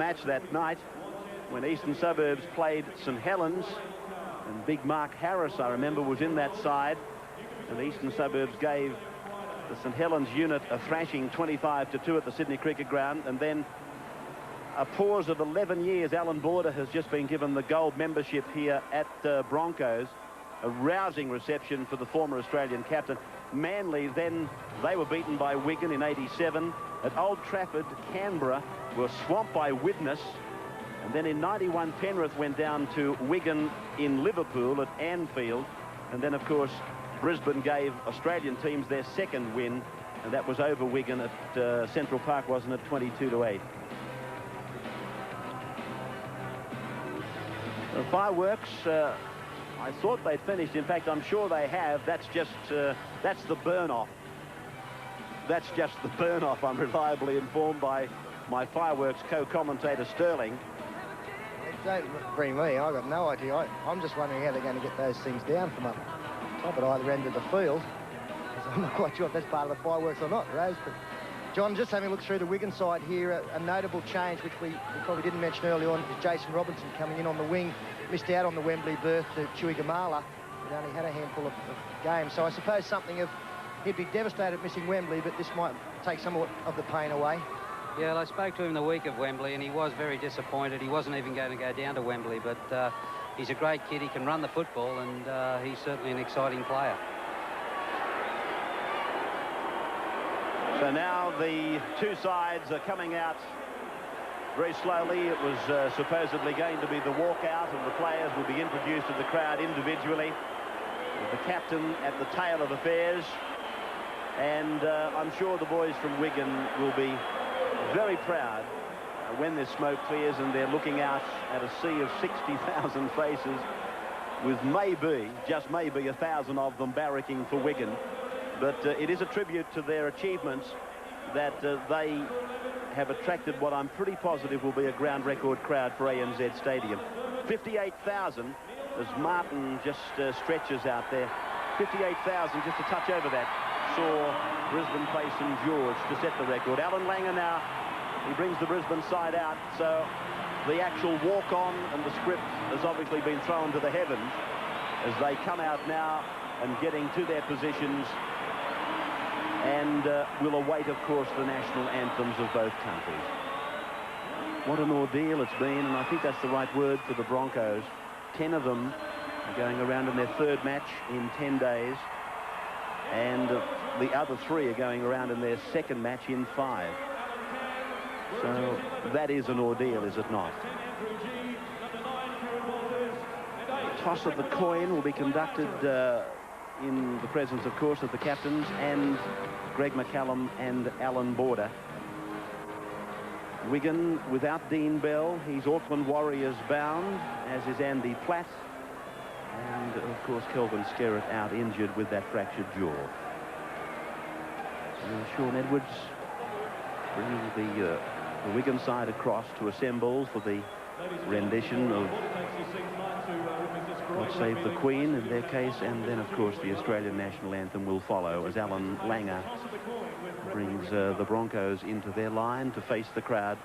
match that night when Eastern Suburbs played St Helens, and big Mark Harris, I remember, was in that side, and the Eastern Suburbs gave the St Helens unit a thrashing 25-2 at the Sydney Cricket Ground. And then a pause of 11 years. Alan Border has just been given the gold membership here at Broncos. A rousing reception for the former Australian captain. Manly, then they were beaten by Wigan in '87. At Old Trafford, Canberra were swamped by Widnes. And then in '91, Penrith went down to Wigan in Liverpool at Anfield. And then, of course, Brisbane gave Australian teams their second win, and that was over Wigan at Central Park, wasn't it, 22-8. The fireworks, I thought they'd finished. In fact, I'm sure they have. That's just, that's the burn-off. That's just the burn-off, I'm reliably informed by my fireworks co-commentator Sterling. Don't bring me, I've got no idea. I'm just wondering how they're going to get those things down from up top at either end of the field. I'm not quite sure if that's part of the fireworks or not, Rose. But John, just having a look through the Wigan side here, a notable change which we probably didn't mention early on is Jason Robinson coming in on the wing. Missed out on the Wembley berth to Chewy Gamala. He only had a handful of games. So I suppose something of, he'd be devastated missing Wembley, but this might take some of the pain away. Yeah, well, I spoke to him the week of Wembley, and he was very disappointed. He wasn't even going to go down to Wembley, but he's a great kid. He can run the football, and he's certainly an exciting player. So now the two sides are coming out very slowly. It was supposedly going to be the walkout, and the players will be introduced to the crowd individually, with the captain at the tail of affairs. And I'm sure the boys from Wigan will be very proud when this smoke clears and they're looking out at a sea of 60,000 faces, with maybe, just maybe, 1,000 of them barracking for Wigan. But it is a tribute to their achievements that they have attracted what I'm pretty positive will be a ground record crowd for ANZ Stadium. 58,000 as Martin just stretches out there. 58,000, just a touch over that, saw Brisbane play St George to set the record. Alan Langer now, he brings the Brisbane side out, so the actual walk-on and the script has obviously been thrown to the heavens as they come out now and getting to their positions, and will await, of course, the national anthems of both countries. What an ordeal it's been, and I think that's the right word for the Broncos. 10 of them are going around in their third match in 10 days. And the other 3 are going around in their second match in 5. So that is an ordeal, is it not? The toss of the coin will be conducted in the presence, of course, of the captains and Greg McCallum and Alan Border. Wigan without Dean Bell. He's Auckland Warriors bound, as is Andy Platt. And, of course, Kelvin Skerritt out injured with that fractured jaw. And Sean Edwards bringing the Wigan side across to assemble for the rendition of God Save the Queen in their case, and then, of course, the Australian national anthem will follow as Alan Langer brings the Broncos into their line to face the crowd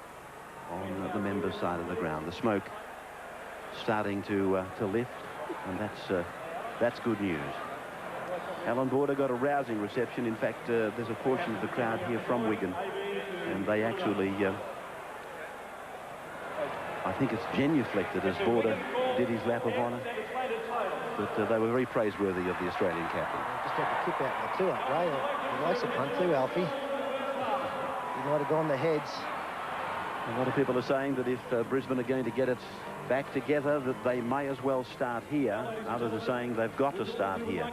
on the members' side of the ground. The smoke starting to lift, and that's good news. Alan Border got a rousing reception. In fact, there's a portion of the crowd here from Wigan, and they actually, I think it's genuflected as Border did his lap of honour, but they were very praiseworthy of the Australian captain. Just had to kick out the two up, Ray. He likes a punt too, Alfie. He might have gone the heads. A lot of people are saying that if Brisbane are going to get it back together, that they may as well start here. Others are saying they've got to start here.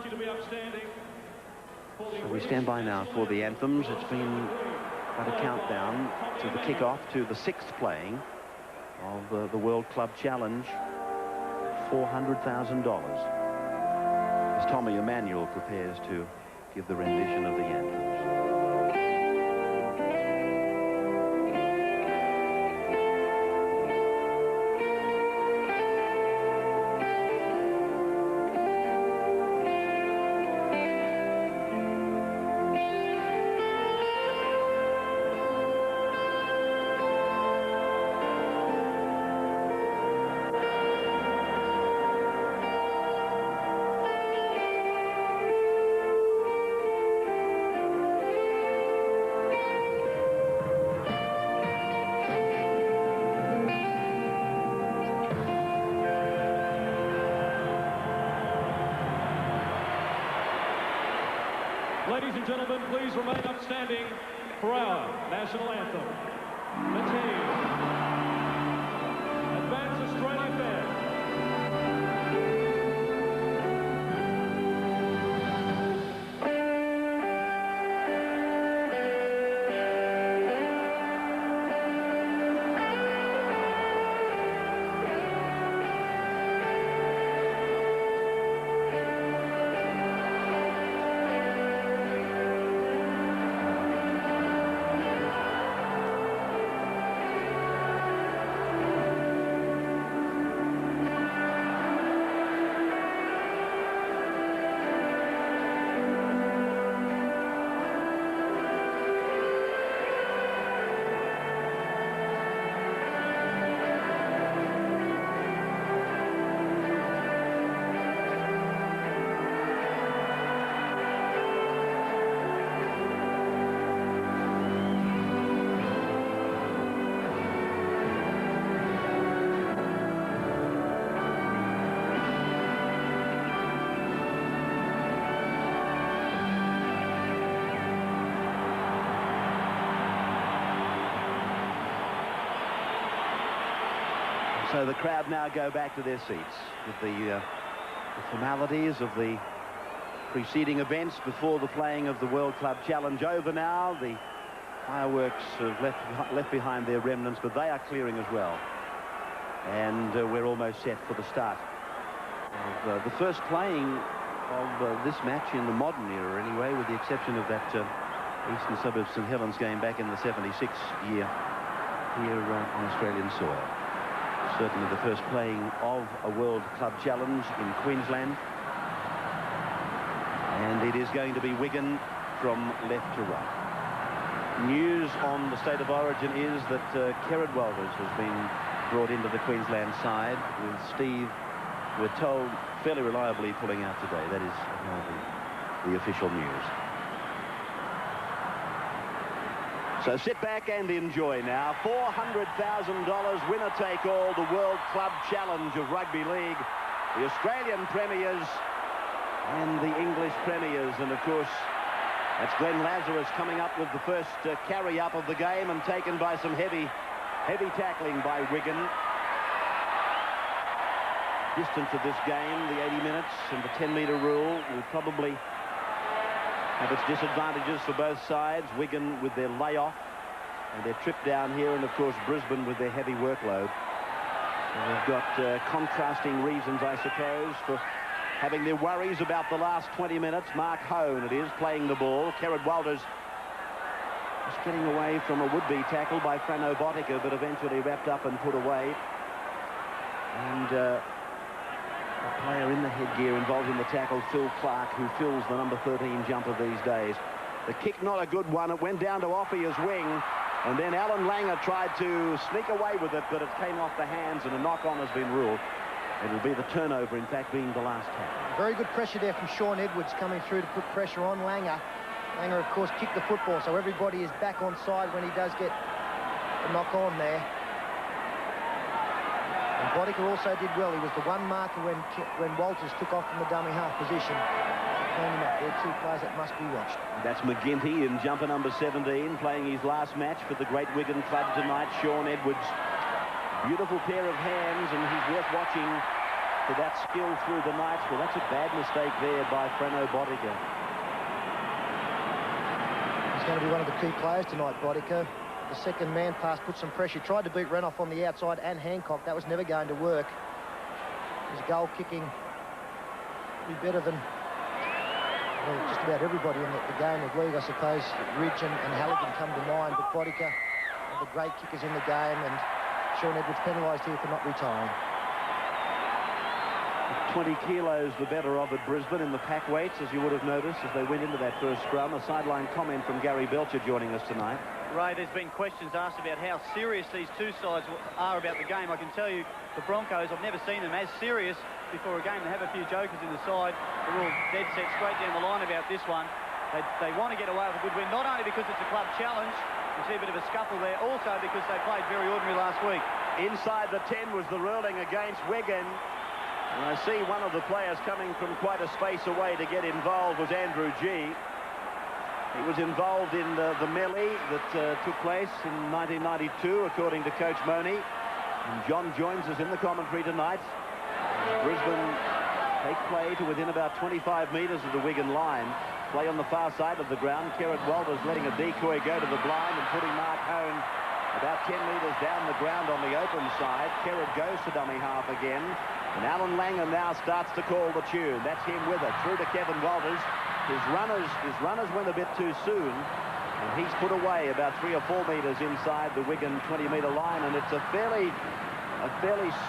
So we stand by now for the anthems. It's been quite a countdown to the kick-off to the 6th playing of the World Club Challenge. $400,000 as Tommy Emmanuel prepares to give the rendition of the anthems. Ladies and gentlemen, please remain upstanding for our national anthem. The team, Advance Australia Fair. So the crowd now go back to their seats with the formalities of the preceding events before the playing of the World Club Challenge over now. The fireworks have left behind their remnants, but they are clearing as well. And we're almost set for the start of the first playing of this match in the modern era anyway, with the exception of that Eastern Suburbs St Helens game back in the 76 year here on Australian soil. Certainly the first playing of a World Club Challenge in Queensland. And it is going to be Wigan from left to right. News on the state of origin is that Kerrod Walters has been brought into the Queensland side, with Steve, we're told, fairly reliably pulling out today. That is the official news. So sit back and enjoy now. $400,000 winner-take-all, the World Club Challenge of Rugby League. The Australian Premiers and the English Premiers. And, of course, that's Glenn Lazarus coming up with the first carry-up of the game and taken by some heavy tackling by Wigan. Distance of this game, the 80 minutes and the 10-metre rule will probably have its disadvantages for both sides. Wigan with their layoff and their trip down here, and of course Brisbane with their heavy workload. And they've got contrasting reasons, I suppose, for having their worries about the last 20 minutes. Mark Hone, it is, playing the ball. Kerrod Walters just getting away from a would-be tackle by Frano Botica, but eventually wrapped up and put away. And a player in the headgear involved in the tackle, Phil Clark, who fills the number 13 jumper these days. The kick not a good one. It went down to Offier's wing, and then Alan Langer tried to sneak away with it, but it came off the hands, and a knock-on has been ruled. It will be the turnover, in fact, being the last tackle. Very good pressure there from Sean Edwards coming through to put pressure on Langer. Langer, of course, kicked the football, so everybody is back on side when he does get a knock-on there. And Botica also did well. He was the one marker when Walters took off from the dummy half position. Cleaning up there, two players that must be watched. That's McGinty in jumper number 17, playing his last match for the great Wigan club tonight. Sean Edwards, beautiful pair of hands, and he's worth watching for that skill through the night. Well, that's a bad mistake there by Frano Botica. He's going to be one of the key players tonight, Botica. The second man pass put some pressure. Tried to beat Renoff on the outside and Hancock. That was never going to work. His goal kicking be better than just about everybody in the game of league, I suppose. Ridge and Halligan come to mind, but Botica are the great kickers in the game, and Sean Edwards penalised here for not retiring. 20 kilos the better of at Brisbane in the pack weights, as you would have noticed as they went into that first scrum. A sideline comment from Gary Belcher joining us tonight. Ray, there's been questions asked about how serious these two sides are about the game. I can tell you the Broncos, I've never seen them as serious before a game. They have a few jokers in the side. They're all dead set straight down the line about this one. They want to get away with a good win, not only because it's a club challenge, you see a bit of a scuffle there, also because they played very ordinary last week. Inside the 10 was the ruling against Wigan. And I see one of the players coming from quite a space away to get involved was Andrew G. He was involved in the melee that took place in 1992, according to Coach Money. And John joins us in the commentary tonight. Brisbane take play to within about 25 metres of the Wigan line. Play on the far side of the ground. Kerrod Walters letting a decoy go to the blind and putting Mark Hone about 10 metres down the ground on the open side. Kerrod goes to dummy half again. And Alan Langer now starts to call the tune. That's him with it. Through to Kevin Walters. His runners went a bit too soon. And he's put away about 3 or 4 metres inside the Wigan 20-metre line. And it's a fairly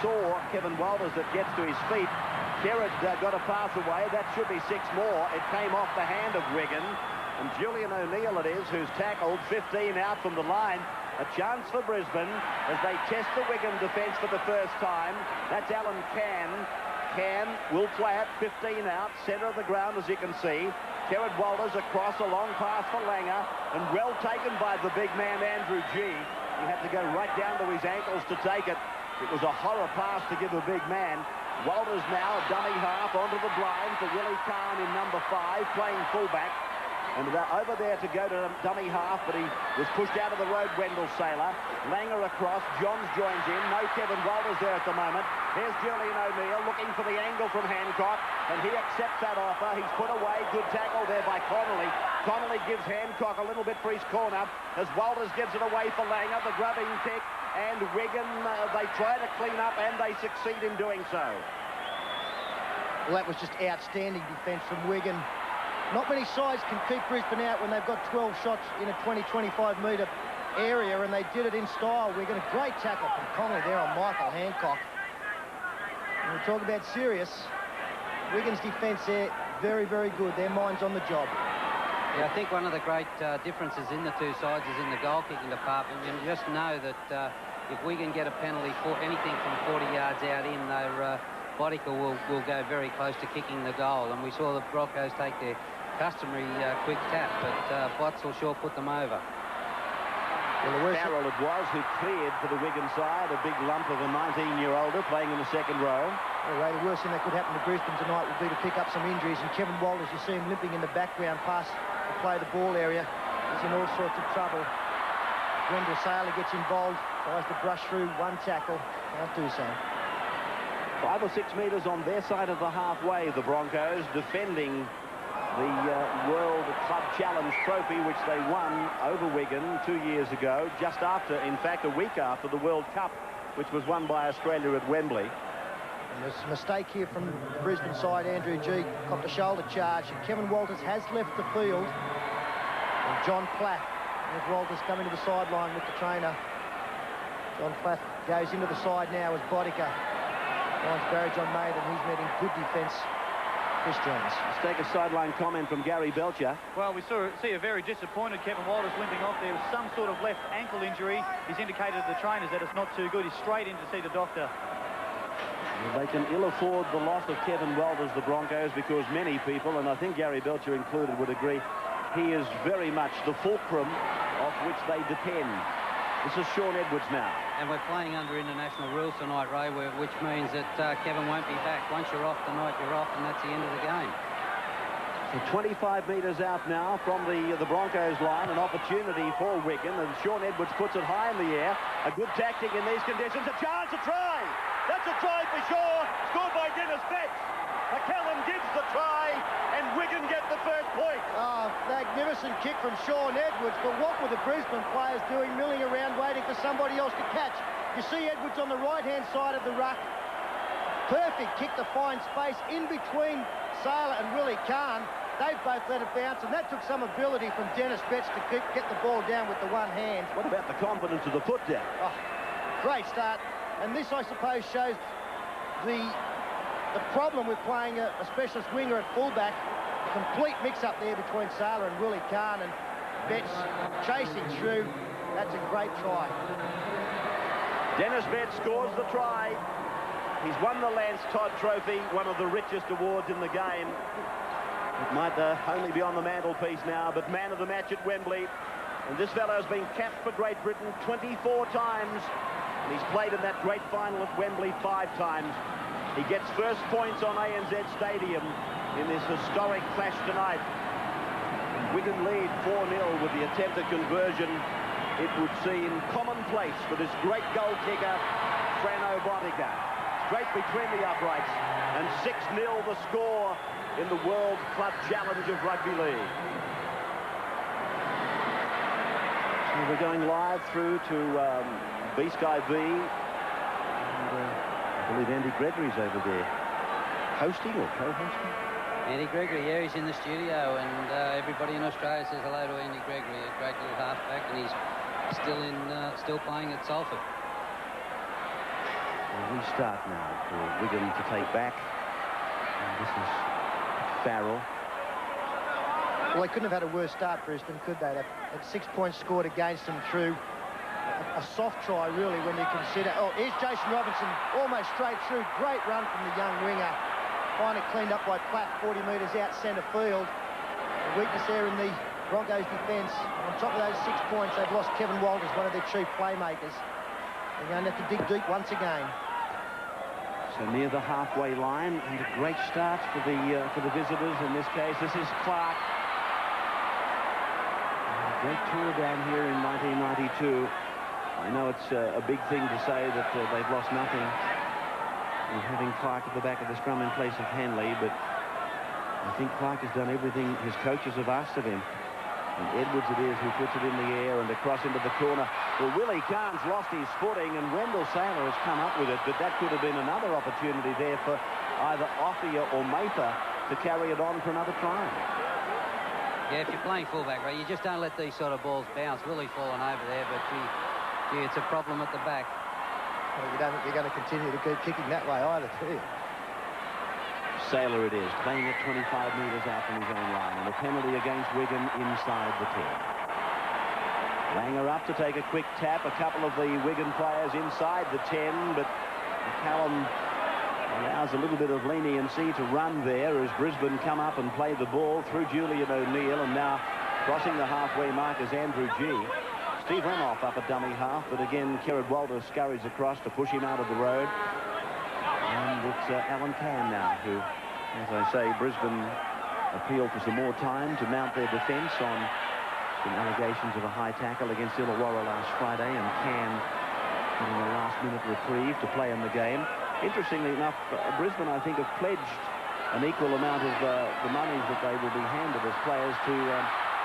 sore Kevin Walters that gets to his feet. Kerrod got a pass away. That should be 6 more. It came off the hand of Wigan. And Julian O'Neill it is who's tackled 15 out from the line. A chance for Brisbane as they test the Wigan defence for the first time. That's Alan Cann. Cann will play it, 15 out, centre of the ground as you can see. Kerrod Walters across, a long pass for Langer, and well taken by the big man Andrew G. He had to go right down to his ankles to take it. It was a horror pass to give a big man. Walters now, dummy half onto the blind for Willie Kahn in number 5, playing fullback. And over there to go to dummy half, but he was pushed out of the road, Wendell Saylor. Langer across, Johns joins in. No Kevin Walters there at the moment. Here's Julian O'Neill looking for the angle from Hancock, and he accepts that offer. He's put away. Good tackle there by Connolly. Connolly gives Hancock a little bit for his corner as Walters gives it away for Langer. The grubbing kick, and Wigan, they try to clean up, and they succeed in doing so. Well, that was just outstanding defence from Wigan. Not many sides can keep Brisbane out when they've got 12 shots in a 20-25 metre area, and they did it in style. Wigan, a great tackle from Connolly there on Michael Hancock. And we talk about serious. Wigan's defence there, very, very good. Their mind's on the job. Yeah, I think one of the great differences in the two sides is in the goal-kicking department. You just know that if Wigan get a penalty for anything from 40 yards out in, their Bodica will go very close to kicking the goal. And we saw the Broncos take their customary quick tap, but Botts will sure put them over. Well, Farrell it was who cleared for the Wigan side, a big lump of a 19-year-older playing in the second row. Well, Ray, the worst thing that could happen to Brisbane tonight would be to pick up some injuries, and Kevin Walters, you see him limping in the background past the play the ball area. He's in all sorts of trouble. Wendell Saylor gets involved, tries to brush through one tackle, can't do so. 5 or 6 metres on their side of the halfway, the Broncos defending the World Club Challenge trophy, which they won over Wigan 2 years ago, just after, in fact, a week after the World Cup, which was won by Australia at Wembley. And there's a mistake here from the Brisbane side. Andrew G copped a shoulder charge, and Kevin Walters has left the field. And John Platt, with Walters coming to the sideline with the trainer. John Platt goes into the side now as Bodica finds Barry John Mathan. He's meeting good defence. Chris Jones. Let's take a sideline comment from Gary Belcher. Well, we see a very disappointed Kevin Walters limping off there with some sort of left ankle injury. He's indicated to the trainers that it's not too good. He's straight in to see the doctor. They can ill afford the loss of Kevin Walters, the Broncos, because many people, and I think Gary Belcher included, would agree, he is very much the fulcrum of which they depend. This is Sean Edwards now. And we're playing under international rules tonight, Ray, which means that Kevin won't be back. Once you're off tonight, you're off, and that's the end of the game. So 25 metres out now from the Broncos line, an opportunity for Wigan, and Sean Edwards puts it high in the air. A good tactic in these conditions. A chance, a try! That's a try for sure, scored by Dennis Betts. McCallum gives the try, and Wigan get the first point. Oh, magnificent kick from Sean Edwards, but what were the Brisbane players doing, milling around, waiting for somebody else to catch? You see Edwards on the right-hand side of the ruck. Perfect kick to find space in between Saylor and Willie Kahn. They've both let it bounce, and that took some ability from Dennis Betts to get the ball down with the one hand. What about the confidence of the foot down? Oh, great start. And this, I suppose, shows the problem with playing a specialist winger at fullback. Complete mix-up there between Saylor and Willie Kahn, and Betts chasing through. That's a great try. Dennis Betts scores the try. He's won the Lance Todd Trophy, one of the richest awards in the game. It might only be on the mantelpiece now, but man of the match at Wembley. And this fellow has been capped for Great Britain 24 times. And he's played in that great final at Wembley 5 times. He gets first points on ANZ Stadium in this historic clash tonight. Wigan lead 4-0 with the attempted conversion. It would seem commonplace for this great goal kicker, Frano Botica. Straight between the uprights, and 6-0 the score in the World Club Challenge of Rugby League. So we're going live through to B-Sky B. And, I believe Andy Gregory's over there hosting or co-hosting. Andy Gregory, yeah, he's in the studio, and everybody in Australia says hello to Andy Gregory, a great little halfback, and he's still playing at Salford. We'll restart now for Wigan to take back. And this is Farrell. Well, they couldn't have had a worse start, Brisbane, could they? That 6 points scored against them through a soft try, really, when you consider... Oh, here's Jason Robinson, almost straight through. Great run from the young winger. Finally cleaned up by Platt, 40 metres out centre field. A weakness there in the Broncos' defence. On top of those 6 points, they've lost Kevin Walters, one of their chief playmakers. They're going to have to dig deep once again. So near the halfway line, and a great start for the visitors in this case. This is Clark. A great tour down here in 1992. I know it's a big thing to say that they've lost nothing with having Clark at the back of the scrum in place of Hanley, but I think Clark has done everything his coaches have asked of him. And Edwards it is who puts it in the air and across into the corner. Well, Willie Carnes lost his footing, and Wendell Saylor has come up with it, but that could have been another opportunity there for either Offia or Mather to carry it on for another try. Yeah, if you're playing fullback, right, you just don't let these sort of balls bounce. Willie falling over there, but gee, it's a problem at the back. Well, you don't think you're going to continue to keep kicking that way either, do you? Saylor it is, playing at 25 metres out from his own line, and a penalty against Wigan inside the 10. Langer up to take a quick tap. A couple of the Wigan players inside the 10, but McCallum allows a little bit of leniency to run there as Brisbane come up and play the ball through Julian O'Neill, and now crossing the halfway mark is Andrew G. Steve Renoff up a dummy half, but again, Kerrod Walter scurries across to push him out of the road. And it's Alan Cam now who, as I say, Brisbane appeal for some more time to mount their defence on some allegations of a high tackle against Illawarra last Friday, and Cam getting a last-minute reprieve to play in the game. Interestingly enough, Brisbane, I think, have pledged an equal amount of the money that they will be handed as players to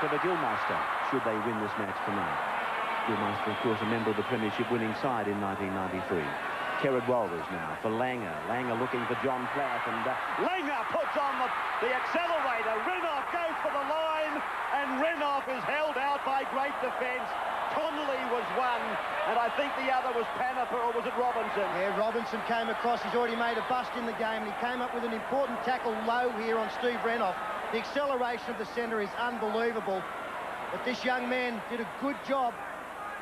the Gilmeister, should they win this match tonight. Gilmeister, of course, a member of the Premiership winning side in 1993. Kerrod Walters now for Langer. Langer looking for John Platt, and Langer puts on the accelerator. Renoff goes for the line, and Renoff is held out by great defence. Connolly was one, and I think the other was Paniper, or was it Robinson? Yeah, Robinson came across. He's already made a bust in the game, and he came up with an important tackle low here on Steve Renoff. The acceleration of the centre is unbelievable, but this young man did a good job.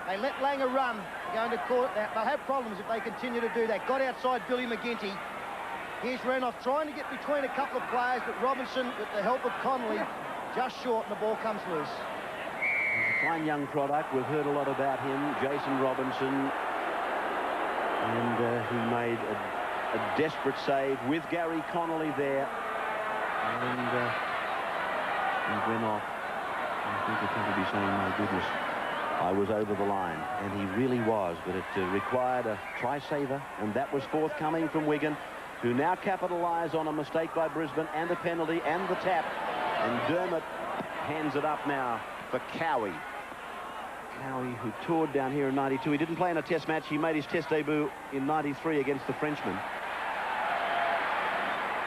They let Langer run. They're going to court that. They'll have problems if they continue to do that. Got outside Billy McGinty. Here's Renoff trying to get between a couple of players, but Robinson, with the help of Connolly, just short, and the ball comes loose. He's a fine young product. We've heard a lot about him, Jason Robinson. And he made a desperate save with Gary Connolly there. And Renoff, I think he'll probably be saying, my goodness, I was over the line, and he really was, but it required a try-saver, and that was forthcoming from Wigan, who now capitalise on a mistake by Brisbane and a penalty and the tap, and Dermott hands it up now for Cowie. Cowie, who toured down here in 92. He didn't play in a test match. He made his test debut in 93 against the Frenchman.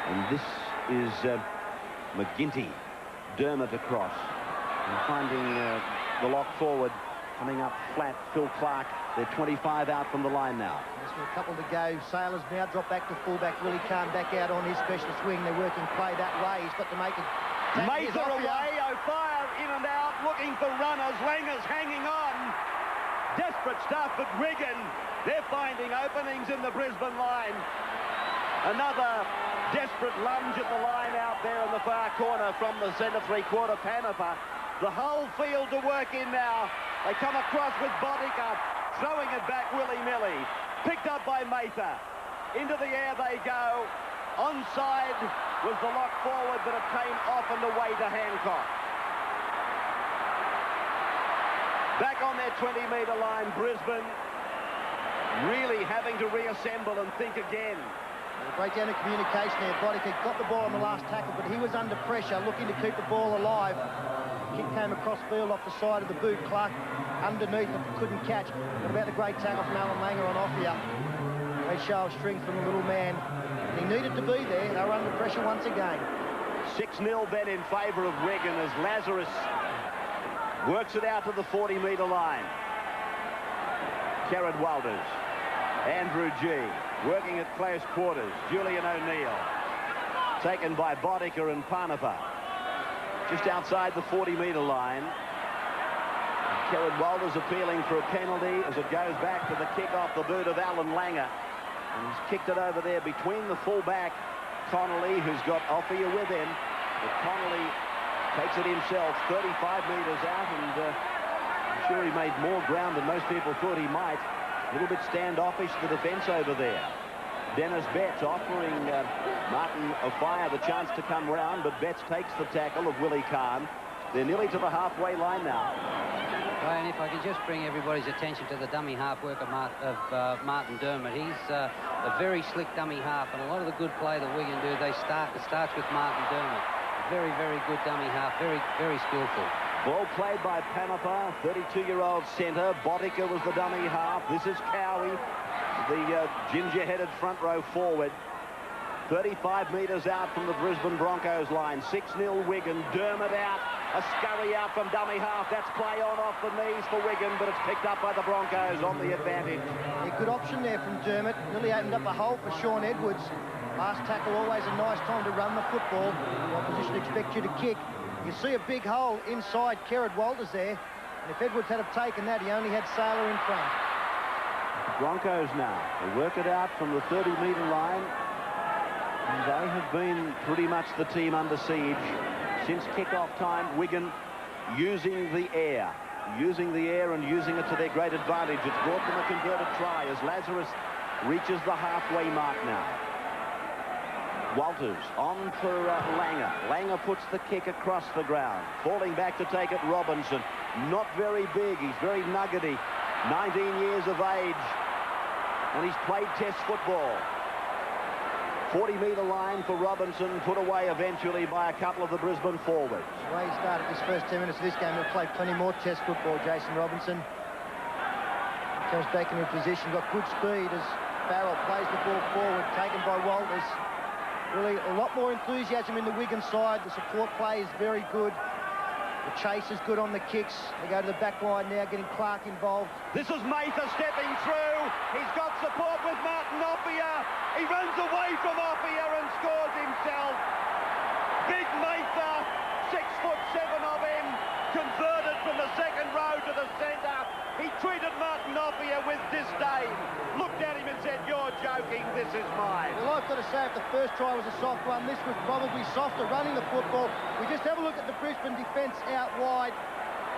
And this is McGinty. Dermott across, and finding the lock forward. Coming up flat, Phil Clark. They're 25 out from the line now. Just a couple to go. Sailors now drop back to fullback. Willie Kahn back out on his specialist wing. They're working play that way. He's got to make it. Mather away. O'Fire in and out, looking for runners. Langer's hanging on. Desperate stuff at Wigan. They're finding openings in the Brisbane line. Another desperate lunge at the line out there in the far corner from the centre three-quarter Paniper. The whole field to work in now. They come across with Botica, throwing it back willy-nilly. Picked up by Mather. Into the air they go. Onside was the lock forward, but it came off and away to Hancock. Back on their 20-metre line, Brisbane really having to reassemble and think again. A breakdown of communication there. Boddicker got the ball on the last tackle, but he was under pressure, looking to keep the ball alive. Kick came across field off the side of the boot. Clark underneath it, couldn't catch. What about the great tackle from Alan Langer on Offia? Great show of strength from the little man. He needed to be there. They were under pressure once again. 6-0 then in favour of Wigan as Lazarus works it out to the 40-metre line. Jared Walters, Andrew G, working at close quarters. Julian O'Neill, taken by Boddicker and Parnapa. Just outside the 40-metre line. Jared Walters appealing for a penalty as it goes back to the kick off the boot of Alan Langer. And he's kicked it over there between the fullback, Connolly, who's got Offia with him. But Connolly takes it himself 35 metres out, and I'm sure he made more ground than most people thought he might. A little bit standoffish, the defence over there. Dennis Betts offering Martin Offia the chance to come round, but Betts takes the tackle of Willie Kahn. They're nearly to the halfway line now. And if I could just bring everybody's attention to the dummy half work of Martin Dermott. He's a very slick dummy half, and a lot of the good play that Wigan do, it starts with Martin Dermott. Very, very good dummy half, very, very skillful. Ball played by Panapa, 32-year-old centre. Boddicker was the dummy half. This is Cowie, the ginger-headed front row forward. 35 metres out from the Brisbane Broncos line. 6-0 Wigan. Dermott out. A scurry out from dummy half. That's play on off the knees for Wigan, but it's picked up by the Broncos on the advantage. A good option there from Dermott. Really opened up a hole for Sean Edwards. Last tackle, always a nice time to run the football. The opposition expects you to kick. You see a big hole inside Kerrod Walters there. And if Edwards had have taken that, he only had Saylor in front. Broncos now. They work it out from the 30-metre line. And they have been pretty much the team under siege since kick-off time. Wigan using the air and using it to their great advantage. It's brought them a converted try as Lazarus reaches the halfway mark now. Walters on for Langer. Langer puts the kick across the ground. Falling back to take it, Robinson. Not very big. He's very nuggety. 19 years of age. And he's played test football. 40-metre line for Robinson, put away eventually by a couple of the Brisbane forwards. The way he started this first 10 minutes of this game, he'll play plenty more test football, Jason Robinson. Comes back into position, got good speed as Farrell plays the ball forward, taken by Walters. Really a lot more enthusiasm in the Wigan side. The support play is very good. The chase is good on the kicks. They go to the back line now, getting Clark involved. This is Mather stepping through. He's got support with Martin Offia. He runs away from Offia and scores himself. Big Mather, 6'7" of him, converted from the second row to the centre. He treated Martin Offia with disdain. Looked at him and said, "You're joking, this is mine." Well, I've got to say, if the first try was a soft one, this was probably softer, running the football. We just have a look at the Brisbane defence out wide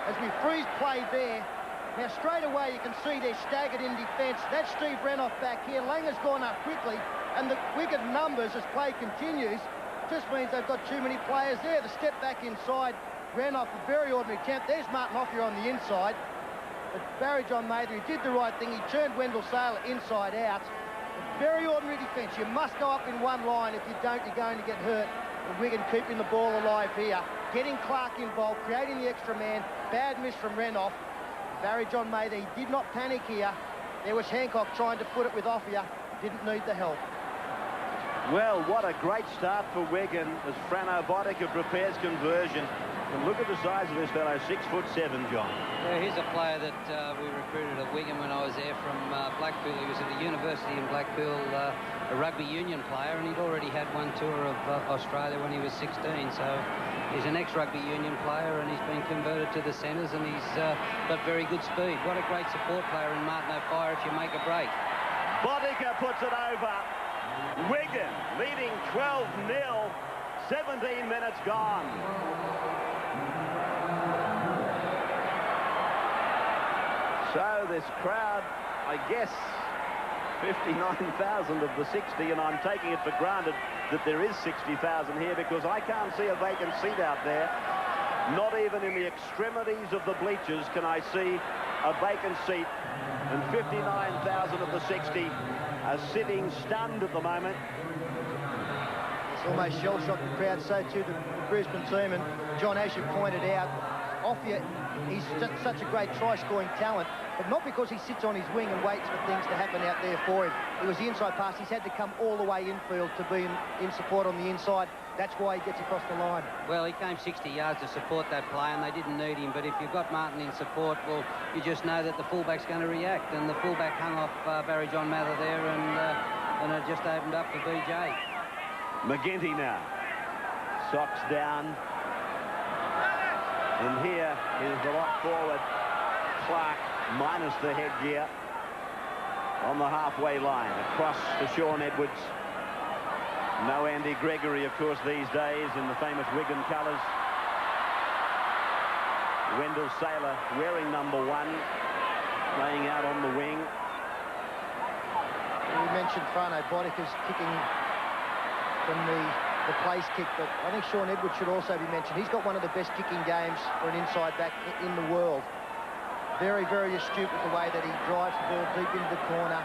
as we freeze play there. Now, straight away, you can see they're staggered in defence. That's Steve Renouf back here. Langer's gone up quickly, and the Wigan numbers as play continues just means they've got too many players there. The step back inside, Renouf, a very ordinary attempt. There's Martin Offia on the inside. But Barry John Mather, he did the right thing. He turned Wendell Saylor inside out. A very ordinary defence. You must go up in one line. If you don't, you're going to get hurt. And Wigan keeping the ball alive here. Getting Clark involved, creating the extra man. Bad miss from Renouf. Barry John Mather, he did not panic here. There was Hancock trying to put it with Offia. Didn't need the help. Well, what a great start for Wigan as Frano Boddicker prepares conversion. And look at the size of this fellow, 6'7", John. Yeah, he's a player that we recruited at Wigan when I was there from Blackpool. He was at the university in Blackpool, a rugby union player, and he'd already had one tour of Australia when he was 16. So he's an ex-rugby union player, and he's been converted to the centres, and he's got very good speed. What a great support player in Martin Offia if you make a break. Boddicker puts it over. Wigan leading 12-0, 17 minutes gone. So this crowd, I guess, 59,000 of the 60, and I'm taking it for granted that there is 60,000 here because I can't see a vacant seat out there. Not even in the extremities of the bleachers can I see a vacant seat, and 59,000 of the 60 are sitting stunned at the moment. It's almost shell-shocked the crowd, so too the Brisbane team. And John, as you pointed out, Offia, he's just such a great try-scoring talent, but not because he sits on his wing and waits for things to happen out there for him. It was the inside pass. He's had to come all the way infield to be in support on the inside. That's why he gets across the line. Well, he came 60 yards to support that play, and they didn't need him. But if you've got Martin in support, well, you just know that the fullback's going to react. And the fullback hung off Barry John Mather there, and it just opened up for BJ. McGinty now. Socks down. And here is the lock forward. Clark minus the headgear on the halfway line. Across to Sean Edwards. No Andy Gregory, of course, these days in the famous Wigan colours. Wendell Saylor wearing number 1, playing out on the wing. We mentioned Frano Bodica's kicking from the place kick, but I think Sean Edwards should also be mentioned. He's got one of the best kicking games for an inside back in the world. Very, very astute with the way that he drives the ball deep into the corner.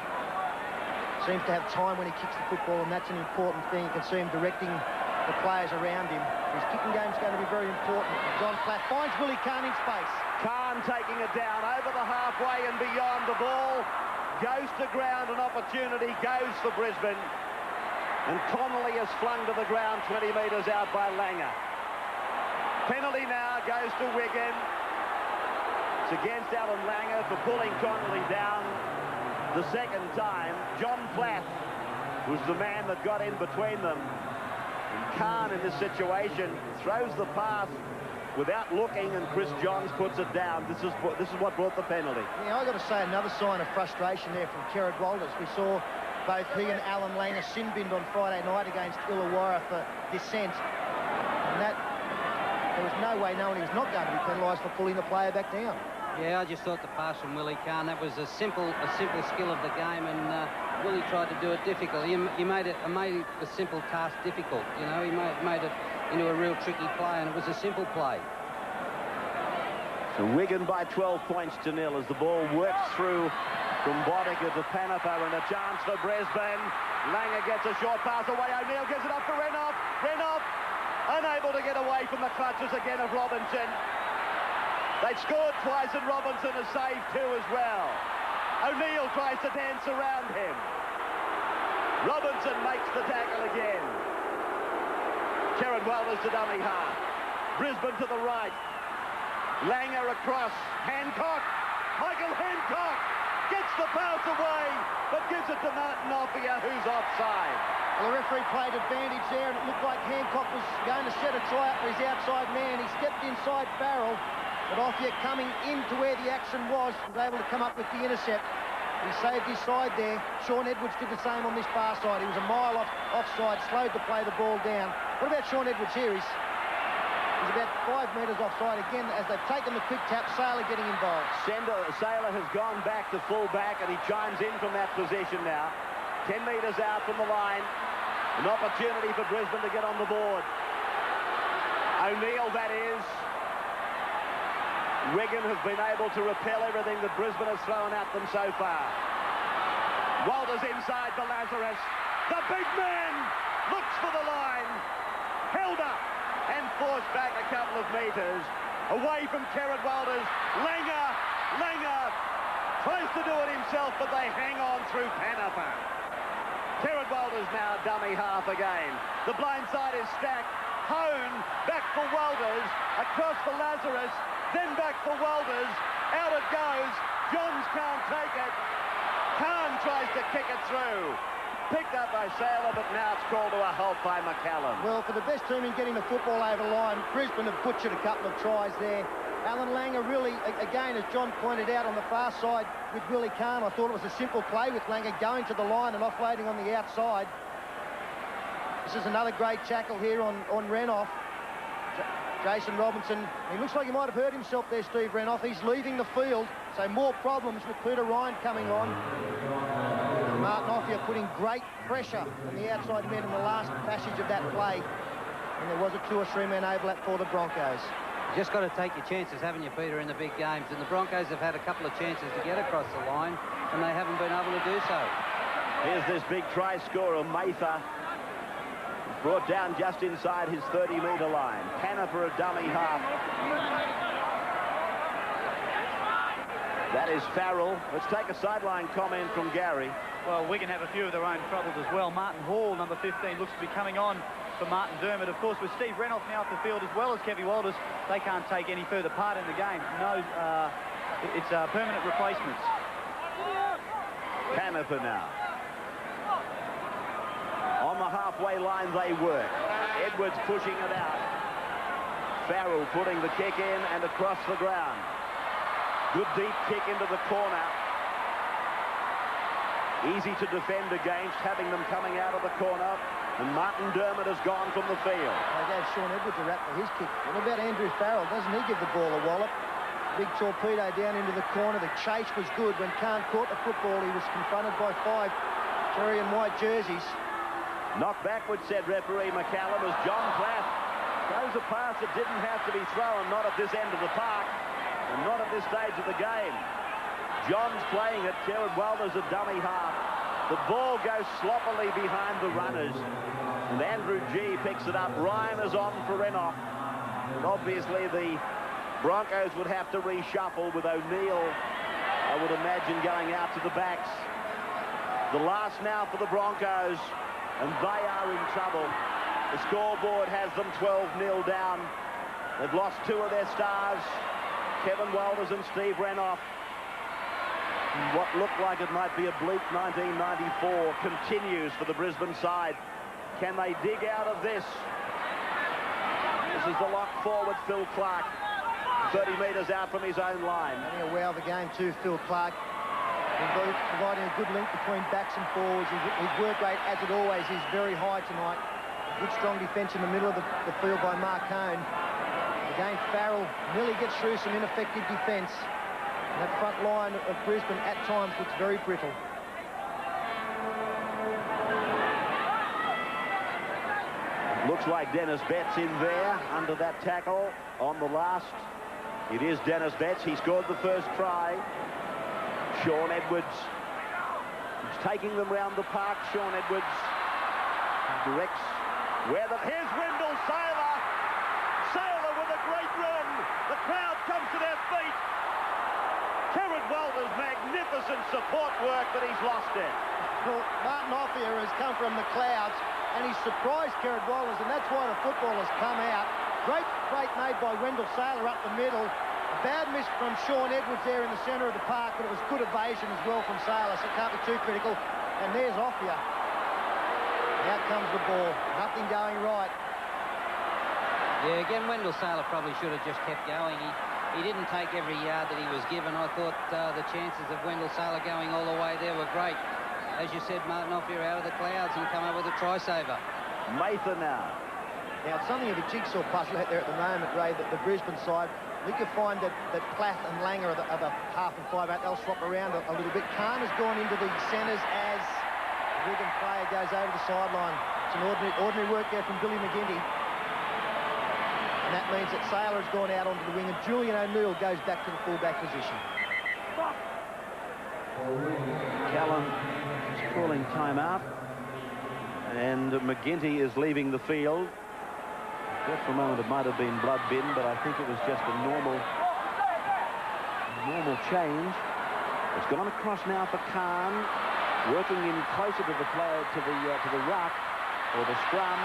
Seems to have time when he kicks the football, and that's an important thing. You can see him directing the players around him. His kicking game's going to be very important. John Platt finds Willie Kahn in space. Kahn taking it down over the halfway and beyond. The ball goes to ground. An opportunity goes for Brisbane. And Connolly is flung to the ground 20 metres out by Langer. Penalty now goes to Wigan. It's against Alan Langer for pulling Connolly down the second time. John Platt was the man that got in between them. And Kahn in this situation throws the pass without looking, and Chris Johns puts it down. This is what brought the penalty. Yeah, I've got to say another sign of frustration there from Kerrod Walters. We saw both he and Alan Langer sin-binned on Friday night against Illawarra for dissent. And that, there was no way knowing he was not going to be penalised for pulling the player back down. Yeah, I just thought the pass from Willie Kahn, that was a simple skill of the game, and Willie tried to do it difficult. He made a simple task difficult. You know, he made it into a real tricky play, and it was a simple play. So Wigan by 12 points to 0 as the ball works through from Bodica to Panapo, and a chance for Brisbane. Langer gets a short pass away. O'Neill gives it up for Renouf. Renouf unable to get away from the clutches again of Robinson. They've scored twice, and Robinson has saved 2 as well. O'Neill tries to dance around him. Robinson makes the tackle again. Kerrod Walters to dummy half. Brisbane to the right. Langer across. Hancock. Michael Hancock gets the pass away, but gives it to Martin Offia, who's offside. Well, the referee played advantage there, and it looked like Hancock was going to set a try up for his outside man. He stepped inside Farrell. But Offia coming into where the action was able to come up with the intercept. He saved his side there. Sean Edwards did the same on this far side. He was a mile offside, slowed to play the ball down. What about Sean Edwards here? He's about 5 metres offside again as they've taken the quick tap. Saylor getting involved. Saylor has gone back to full back, and he chimes in from that position now. 10 metres out from the line. An opportunity for Brisbane to get on the board. O'Neill, that is. Wigan have been able to repel everything that Brisbane has thrown at them so far. Walters inside for Lazarus. The big man looks for the line. Held up and forced back a couple of metres. Away from Kerrod Walters. Langer tries to do it himself, but they hang on through Panapo. Kerrod Walters now dummy half again. The blind side is stacked. Hone back for Walters. Across for Lazarus. Then back for Walters. Out it goes. Johns can't take it. Kahn tries to kick it through. Picked up by Saylor, but now it's called to a halt by McCallum. Well, for the best team in getting the football over the line, Brisbane have butchered a couple of tries there. Alan Langer really, again, as John pointed out on the far side with Willie Kahn, I thought it was a simple play with Langer going to the line and offloading on the outside. This is another great tackle here on Renouf. Jason Robinson, he looks like he might have hurt himself there, Steve Renouf. He's leaving the field, so more problems with Peter Ryan coming on. And Martin Offia putting great pressure on the outside men in the last passage of that play. And there was a 2 or 3 man overlap for the Broncos. You just got to take your chances, haven't you, Peter, in the big games? And the Broncos have had a couple of chances to get across the line, and they haven't been able to do so. Here's this big try scorer, Mather. Brought down just inside his 30-metre line. Tanner for a dummy half. That is Farrell. Let's take a sideline comment from Gary. Well, Wigan have a few of their own troubles as well. Martin Hall, number 15, looks to be coming on for Martin Dermott. Of course, with Steve Renouf now off the field as well as Kevin Walters, they can't take any further part in the game. No, it's permanent replacements. Hannaford now. On the halfway line they work. Edwards pushing it out. Farrell putting the kick in and across the ground. Good deep kick into the corner. Easy to defend against, having them coming out of the corner. And Martin Dermott has gone from the field. They gave Sean Edwards a rap for his kick. What about Andrew Farrell? Doesn't he give the ball a wallop? Big torpedo down into the corner. The chase was good. When Khan caught the football, he was confronted by 5 cherry and white jerseys. Knocked backwards, said referee McCallum, as John Platt throws a pass that didn't have to be thrown, not at this end of the park, and not at this stage of the game. John's playing it. Jared Welder's a dummy half. The ball goes sloppily behind the runners, and Andrew G picks it up. Ryan is on for Renouf. And obviously the Broncos would have to reshuffle with O'Neill, I would imagine, going out to the backs. The last now for the Broncos, and they are in trouble. The scoreboard has them 12-0 down. They've lost 2 of their stars, Kevin Walters and Steve Renouf. And what looked like it might be a bleak 1994 continues for the Brisbane side. Can they dig out of this? This is the lock forward, Phil Clark. 30 metres out from his own line. Having a wow of the game too, Phil Clark. Providing a good link between backs and forwards. His work rate, as it always is, very high tonight. Good strong defence in the middle of the field by Mark Cohn. Again, Farrell nearly gets through some ineffective defence. And that front line of Brisbane at times looks very brittle. Looks like Dennis Betts in there under that tackle on the last. It is Dennis Betts. He scored the first try. Sean Edwards. He's taking them round the park. Sean Edwards directs where the... Here's Wendell Saylor. Saylor with a great run. The crowd comes to their feet. Kerrod Walters' magnificent support work, but he's lost it. Well, Martin Offier has come from the clouds, and he's surprised Kerrod Walters, and that's why the football has come out. Great break made by Wendell Saylor up the middle. A bad miss from Sean Edwards there in the centre of the park, but it was good evasion as well from Saylor, so it can't be too critical. And there's Offier. Out comes the ball. Nothing going right. Yeah, again, Wendell Saylor probably should have just kept going. He didn't take every yard that he was given. I thought the chances of Wendell Saylor going all the way there were great. As you said, Martin Offier out of the clouds and come up with a try saver. Mather now. Now, it's something of a jigsaw puzzle out there at the moment, Ray, that the Brisbane side. We could find that Platt and Langer are the half and 5 out. They'll swap around a little bit. Khan has gone into the centres as the Wigan player goes over the sideline. It's an ordinary work there from Billy McGinty. And that means that Saylor has gone out onto the wing and Julian O'Neill goes back to the fullback position. Callum is calling timeout. And McGinty is leaving the field. Just for a moment it might have been blood bin, but I think it was just a normal change. It's gone across now for Khan, working in closer to the player, to the ruck or the scrum,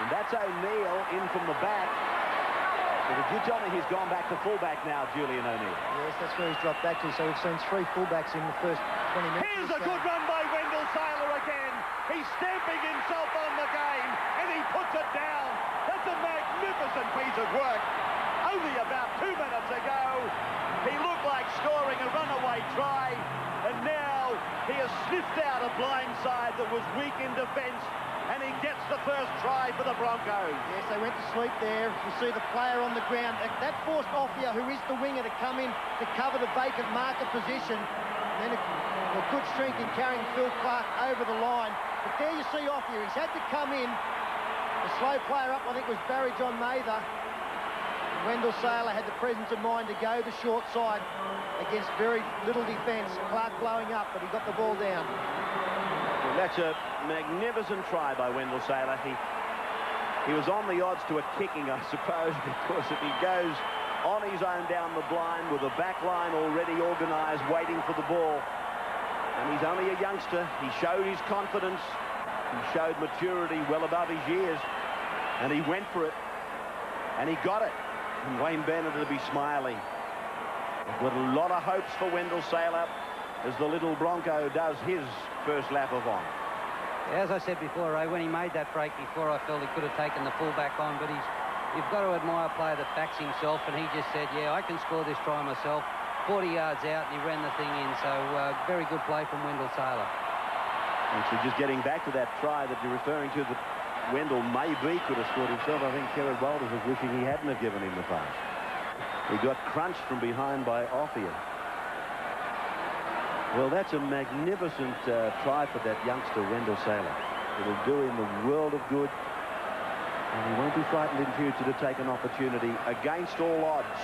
and that's O'Neill in from the back. But did you tell me he's gone back to fullback now, Julian O'Neill? Yes, that's where he's dropped back to. So we've seen 3 fullbacks in the first 20 minutes. Here's a good run by Wendell Saylor again. He's stamping himself on the game, and he puts it down. That's a magnificent piece of work. Only about 2 minutes ago, he looked like scoring a runaway try, and now he has sniffed out a blindside that was weak in defence, and he gets the first try for the Broncos. Yes, they went to sleep there. You see the player on the ground. That forced Offier, who is the winger, to come in to cover the vacant marker position. And then a good strength in carrying Phil Clark over the line. But there you see Offier. He's had to come in. The slow player up, I think, was Barry John Mather. Wendell Saylor had the presence of mind to go the short side against very little defence. Clark blowing up, but he got the ball down. Well, that's a magnificent try by Wendell Saylor. He was on the odds to a kicking, I suppose, because if he goes on his own down the blind with a back line already organised, waiting for the ball, and he's only a youngster, he showed his confidence, he showed maturity well above his years, and he went for it, and he got it. And Wayne Bennett will be smiling. With a lot of hopes for Wendell Saylor as the little Bronco does his first lap of on. As I said before, Ray, when he made that break before, I felt he could have taken the fullback on, but you've got to admire a player that backs himself, and he just said, yeah, I can score this try myself. 40 yards out, and he ran the thing in, so very good play from Wendell Saylor. Actually, just getting back to that try that you're referring to, that Wendell maybe could have scored himself. I think Kerrod Walters was wishing he hadn't have given him the pass. He got crunched from behind by Offia. Well, that's a magnificent try for that youngster, Wendell Saylor. It'll do him a world of good. And he won't be frightened in future to take an opportunity against all odds.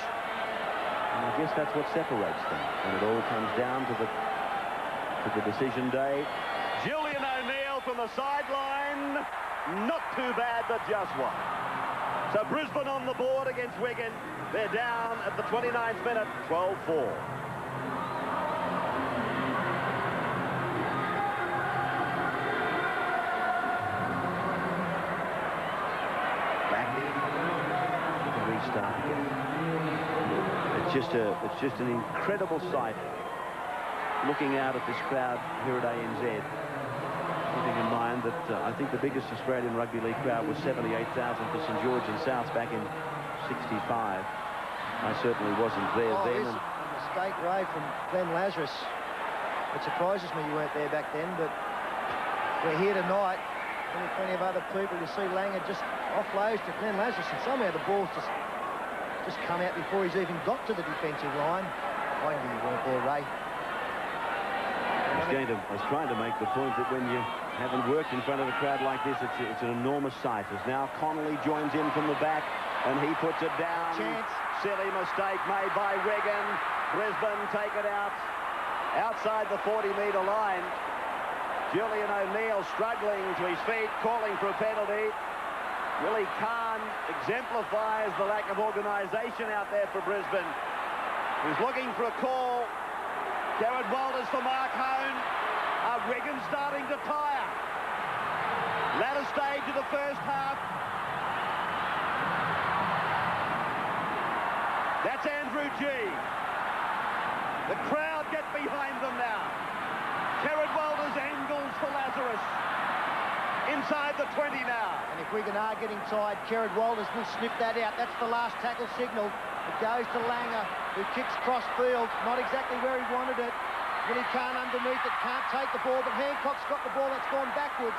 And I guess that's what separates them. And it all comes down to the decision day. Julian O'Neill from the sideline. Not too bad, but just one. So Brisbane on the board against Wigan. They're down at the 29th minute, 12-4. Restart again. It's just an incredible sight looking out at this crowd here at ANZ, keeping in mind that I think the biggest Australian Rugby League crowd was 78,000 for St George and South back in '65. I certainly wasn't there then. This mistake, Ray, from Glenn Lazarus. It surprises me you weren't there back then, but we're here tonight. Plenty of other people. You see Langer just offloads to Glenn Lazarus, and somehow the ball's just come out before he's even got to the defensive line. I knew you weren't there, Ray. I was trying to make the point that when you haven't worked in front of a crowd like this, it's an enormous sight. As now Connolly joins in from the back, and he puts it down. Chance. Silly mistake made by Wigan. Brisbane take it outside the 40-metre line. Julian O'Neill struggling to his feet, calling for a penalty. Willie Kahn exemplifies the lack of organisation out there for Brisbane. He's looking for a call. Kerrod Walters for Mark Hone. Wigan starting to tire. Latter stage of the first half. That's Andrew G. The crowd get behind them now. Kerrod Walters angles for Lazarus. Inside the 20 now. And if Wigan are getting tired, Kerrod Walters will snip that out. That's the last tackle signal. It goes to Langer, who kicks cross field. Not exactly where he wanted it. Willie Kahn underneath it, can't take the ball, but Hancock's got the ball. That's gone backwards.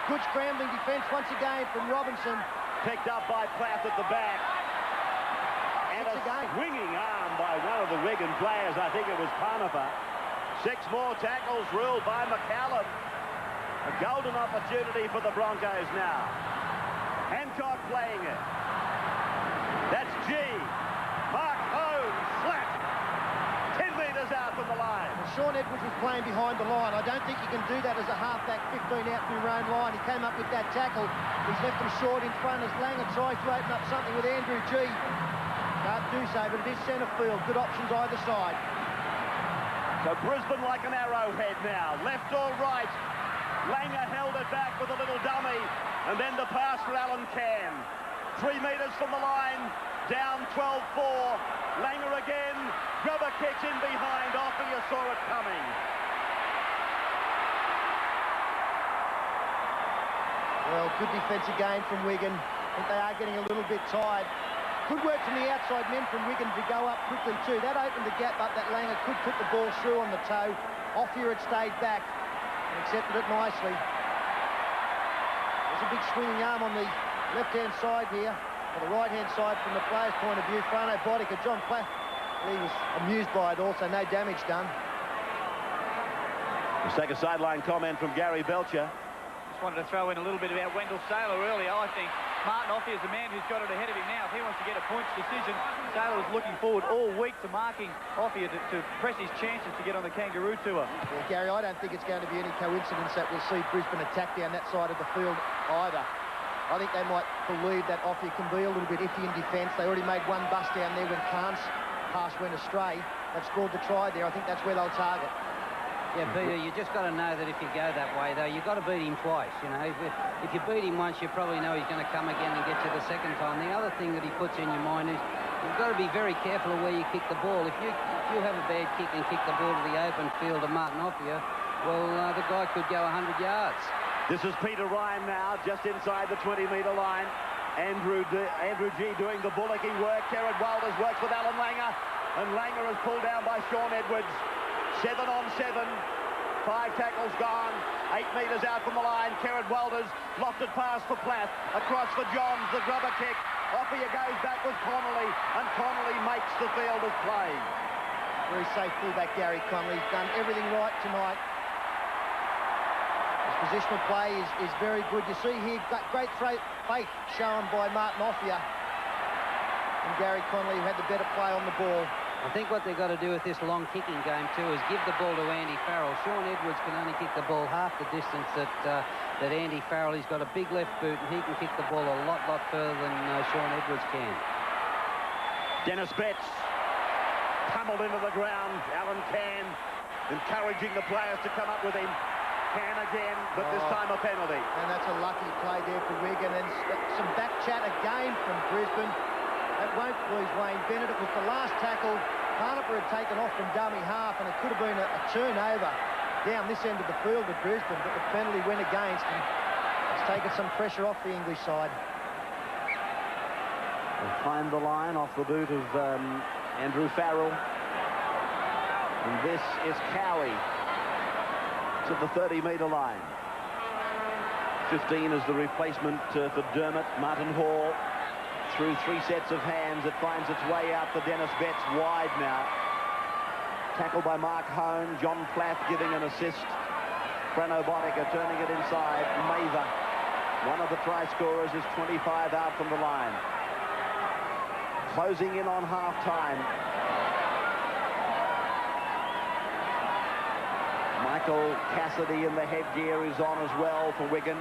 Good scrambling defence once again from Robinson. Picked up by Plath at the back. And a swinging arm by one of the Wigan players. I think it was Parnapa. 6 more tackles ruled by McCallum. A golden opportunity for the Broncos now. Hancock playing it. That's G. Mark Hone slapped. 10 metres out from the line. Well, Sean Edwards was playing behind the line. I don't think you can do that as a halfback 15 out from your own line. He came up with that tackle. He's left him short in front as Langer tries to open up something with Andrew G. Can't do so, but it is centre field. Good options either side. So Brisbane like an arrowhead now. Left or right. Langer held it back with a little dummy. And then the pass for Alan Cam. 3 metres from the line. Down 12-4. Langer again. Grubber kicks in behind. Offia saw it coming. Well, good defence again from Wigan. I think they are getting a little bit tired. Good work from the outside men from Wigan to go up quickly too. That opened the gap up that Langer could put the ball through on the toe. Offia had stayed back and accepted it nicely. There's a big swinging arm on the left-hand side here, or the right-hand side from the player's point of view. Frano Bodica, John Platt, he was amused by it also. No damage done. Let's take a sideline comment from Gary Belcher. just wanted to throw in a little bit about Wendell Saylor earlier. I think Martin Offey is the man who's got it ahead of him now. If he wants to get a points decision, Saylor was looking forward all week to marking Offey to press his chances to get on the Kangaroo Tour. Yeah, Gary, I don't think it's going to be any coincidence that we'll see Brisbane attack down that side of the field either. I think they might believe that Offey can be a little bit iffy in defence. They already made one bust down there when Khan's pass went astray. They've scored the try there. I think that's where they'll target. Yeah, Peter, you just got to know that if you go that way, though, you've got to beat him twice. You know, if you beat him once, you probably know he's going to come again and get you the second time. The other thing that he puts in your mind is you've got to be very careful of where you kick the ball. If you have a bad kick and kick the ball to the open field of Martin Offey, well, the guy could go 100 yards. This is Peter Ryan now, just inside the 20-metre line. Andrew G doing the bullocking work. Kerrod Walters works with Alan Langer, and Langer is pulled down by Sean Edwards. 7 on 7, 5 tackles gone, 8 metres out from the line. Kerrod Walters, lofted pass for Platt, across for Johns, the grubber kick. Offey goes back with Connolly, and Connolly makes the field of play. Very safe fullback, Gary Connolly. He's done everything right tonight. His positional play is very good. You see here, great faith shown by Martin Offey. And Gary Connolly, who had the better play on the ball. I think what they've got to do with this long kicking game too is give the ball to Andy Farrell. Sean Edwards can only kick the ball half the distance that Andy Farrell. He's got a big left boot and he can kick the ball a lot further than Sean Edwards can. Dennis Betts pummeled into the ground. Alan Can encouraging the players to come up with him. Can again, but this time a penalty. And that's a lucky play there for Wigan. And some back chat again from Brisbane. That won't please Wayne Bennett. It was the last tackle. Harper had taken off from dummy half, and it could have been a turnover down this end of the field at Brisbane, but the penalty went against, and it's taken some pressure off the English side. They find the line off the boot of Andrew Farrell. And this is Cowie to the 30-metre line. 15 is the replacement for Dermott. Martin Hall. Through 3 sets of hands, it finds its way out for Dennis Betts, wide now. Tackled by Mark Hone, John Plath giving an assist. Frano Botica turning it inside. Mather, one of the try scorers, is 25 out from the line. Closing in on half-time. Michael Cassidy in the headgear is on as well for Wigan.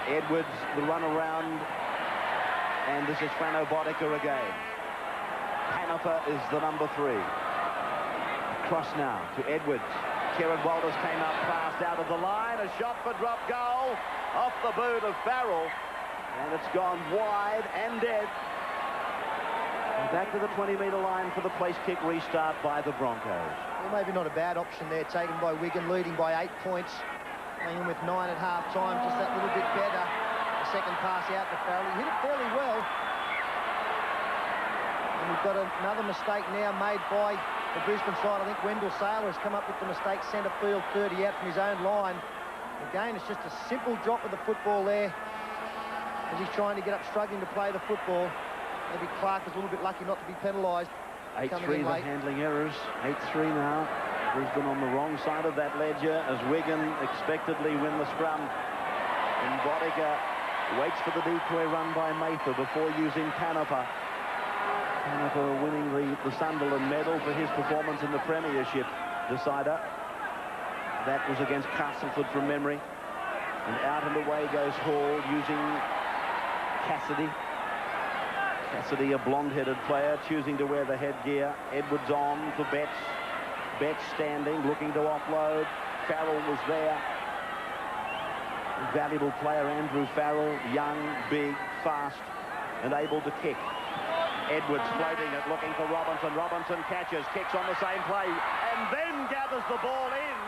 Edwards, the run around. And this is Frano Botica again. Hanifer is the number 3. Cross now to Edwards. Kerrod Walters came up fast out of the line. A shot for drop goal off the boot of Farrell. And it's gone wide and dead. And back to the 20-metre line for the place kick restart by the Broncos. Well, maybe not a bad option there, taken by Wigan, leading by 8 points. Hanging with 9 at half-time, just that little bit better. The second pass out to Farrell. He hit it fairly well. And we've got another mistake now made by the Brisbane side. I think Wendell Saylor has come up with the mistake, centre field 30 out from his own line. Again, it's just a simple drop of the football there as he's trying to get up, struggling to play the football. Maybe Clark was a little bit lucky not to be penalised. 8-3 the handling errors. 8-3 now. Brisbane on the wrong side of that ledger as Wigan expectedly win the scrum. And Botica waits for the decoy run by Mather before using Hanifer. Hanifer winning the Sunderland medal for his performance in the Premiership decider. That was against Castleford from memory. And out and away goes Hall using Cassidy. Cassidy, a blonde-headed player, choosing to wear the headgear. Edwards on for Betts. Betts standing, looking to offload. Farrell was there. Valuable player, Andrew Farrell, young, big, fast, and able to kick. Edwards floating it, looking for Robinson. Robinson catches, kicks on the same play, and then gathers the ball in.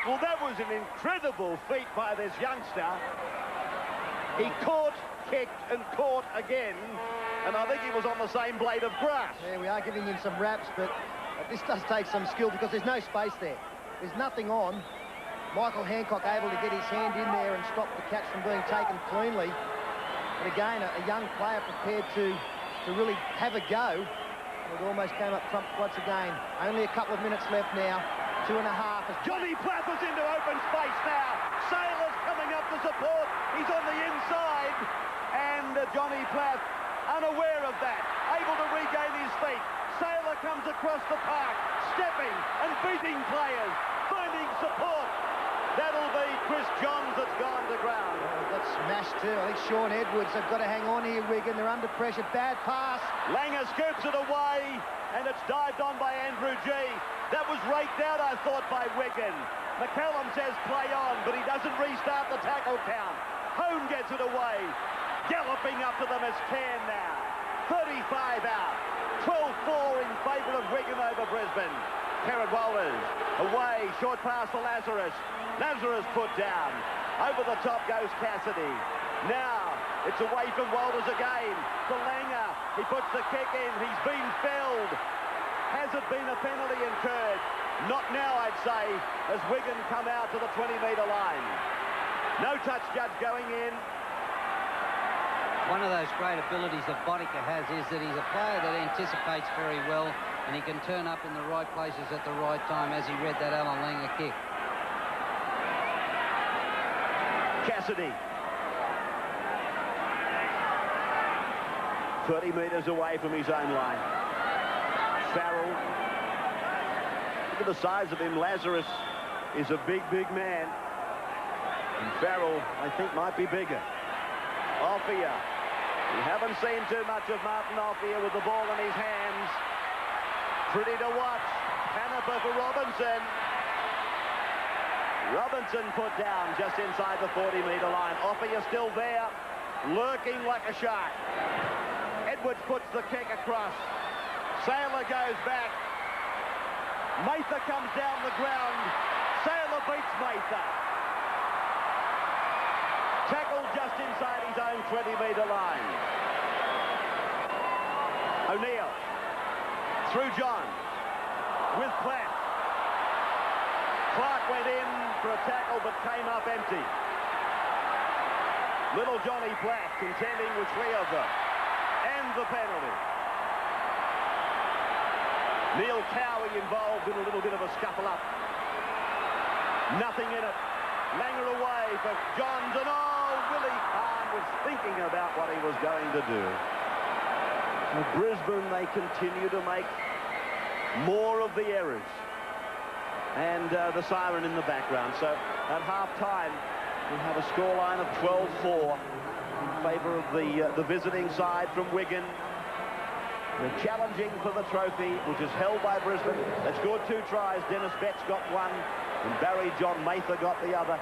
Well, that was an incredible feat by this youngster. He caught, kicked, and caught again, and I think he was on the same blade of grass. Yeah, we are giving him some raps, but this does take some skill because there's no space there. There's nothing on. Michael Hancock able to get his hand in there and stop the catch from being taken cleanly. But again, a young player prepared to really have a go. It almost came up trumps once again. Only a couple of minutes left now. 2.5. As Johnny Plath is into open space now. Saylor's coming up support. He's on the inside. And Johnny Plath, unaware of that, able to regain his feet. Sailor comes across the park, stepping and beating players, finding support. That'll be Chris Johns that's gone to ground. Got smashed too. I think Sean Edwards have got to hang on here, Wigan. They're under pressure. Bad pass. Langer scoops it away, and it's dived on by Andrew G. That was raked out, I thought, by Wigan. McCallum says play on, but he doesn't restart the tackle count. Hone gets it away. Galloping up to them is Cairn now. 35 out. 12-4 in favour of Wigan over Brisbane. Kerrod Walters away, short pass to Lazarus. Lazarus put down. Over the top goes Cassidy. Now it's away from Walters again. To Langer. He puts the kick in. He's been felled. Has it been a penalty incurred? Not now, I'd say, as Wigan come out to the 20-metre line. No touch judge going in. One of those great abilities that Boddicker has is that he's a player that anticipates very well, and he can turn up in the right places at the right time, as he read that Alan Langer kick. Cassidy. 30 metres away from his own line. Farrell. Look at the size of him. Lazarus is a big, big man. And Farrell, I think, might be bigger. Offia. We haven't seen too much of Martin Offia with the ball in his hands. Pretty to watch. Hanaper for Robinson. Robinson put down just inside the 40-metre line. Offia still there, lurking like a shark. Edwards puts the kick across. Sailor goes back. Mather comes down the ground. Sailor beats Mather. Tackled just inside his own 20-metre line. O'Neill. Through John. With Platt. Clark went in for a tackle but came up empty. Little Johnny Platt contending with three of them. And the penalty. Neil Cowie involved in a little bit of a scuffle up. Nothing in it. Langer away for Johns, and Willie Kahn was thinking about what he was going to do. For Brisbane, they continue to make more of the errors. And the siren in the background. So at half-time, we have a scoreline of 12-4 in favour of the visiting side from Wigan. They're challenging for the trophy, which is held by Brisbane. They scored 2 tries. Dennis Betts got one, and Barry John Mather got the other.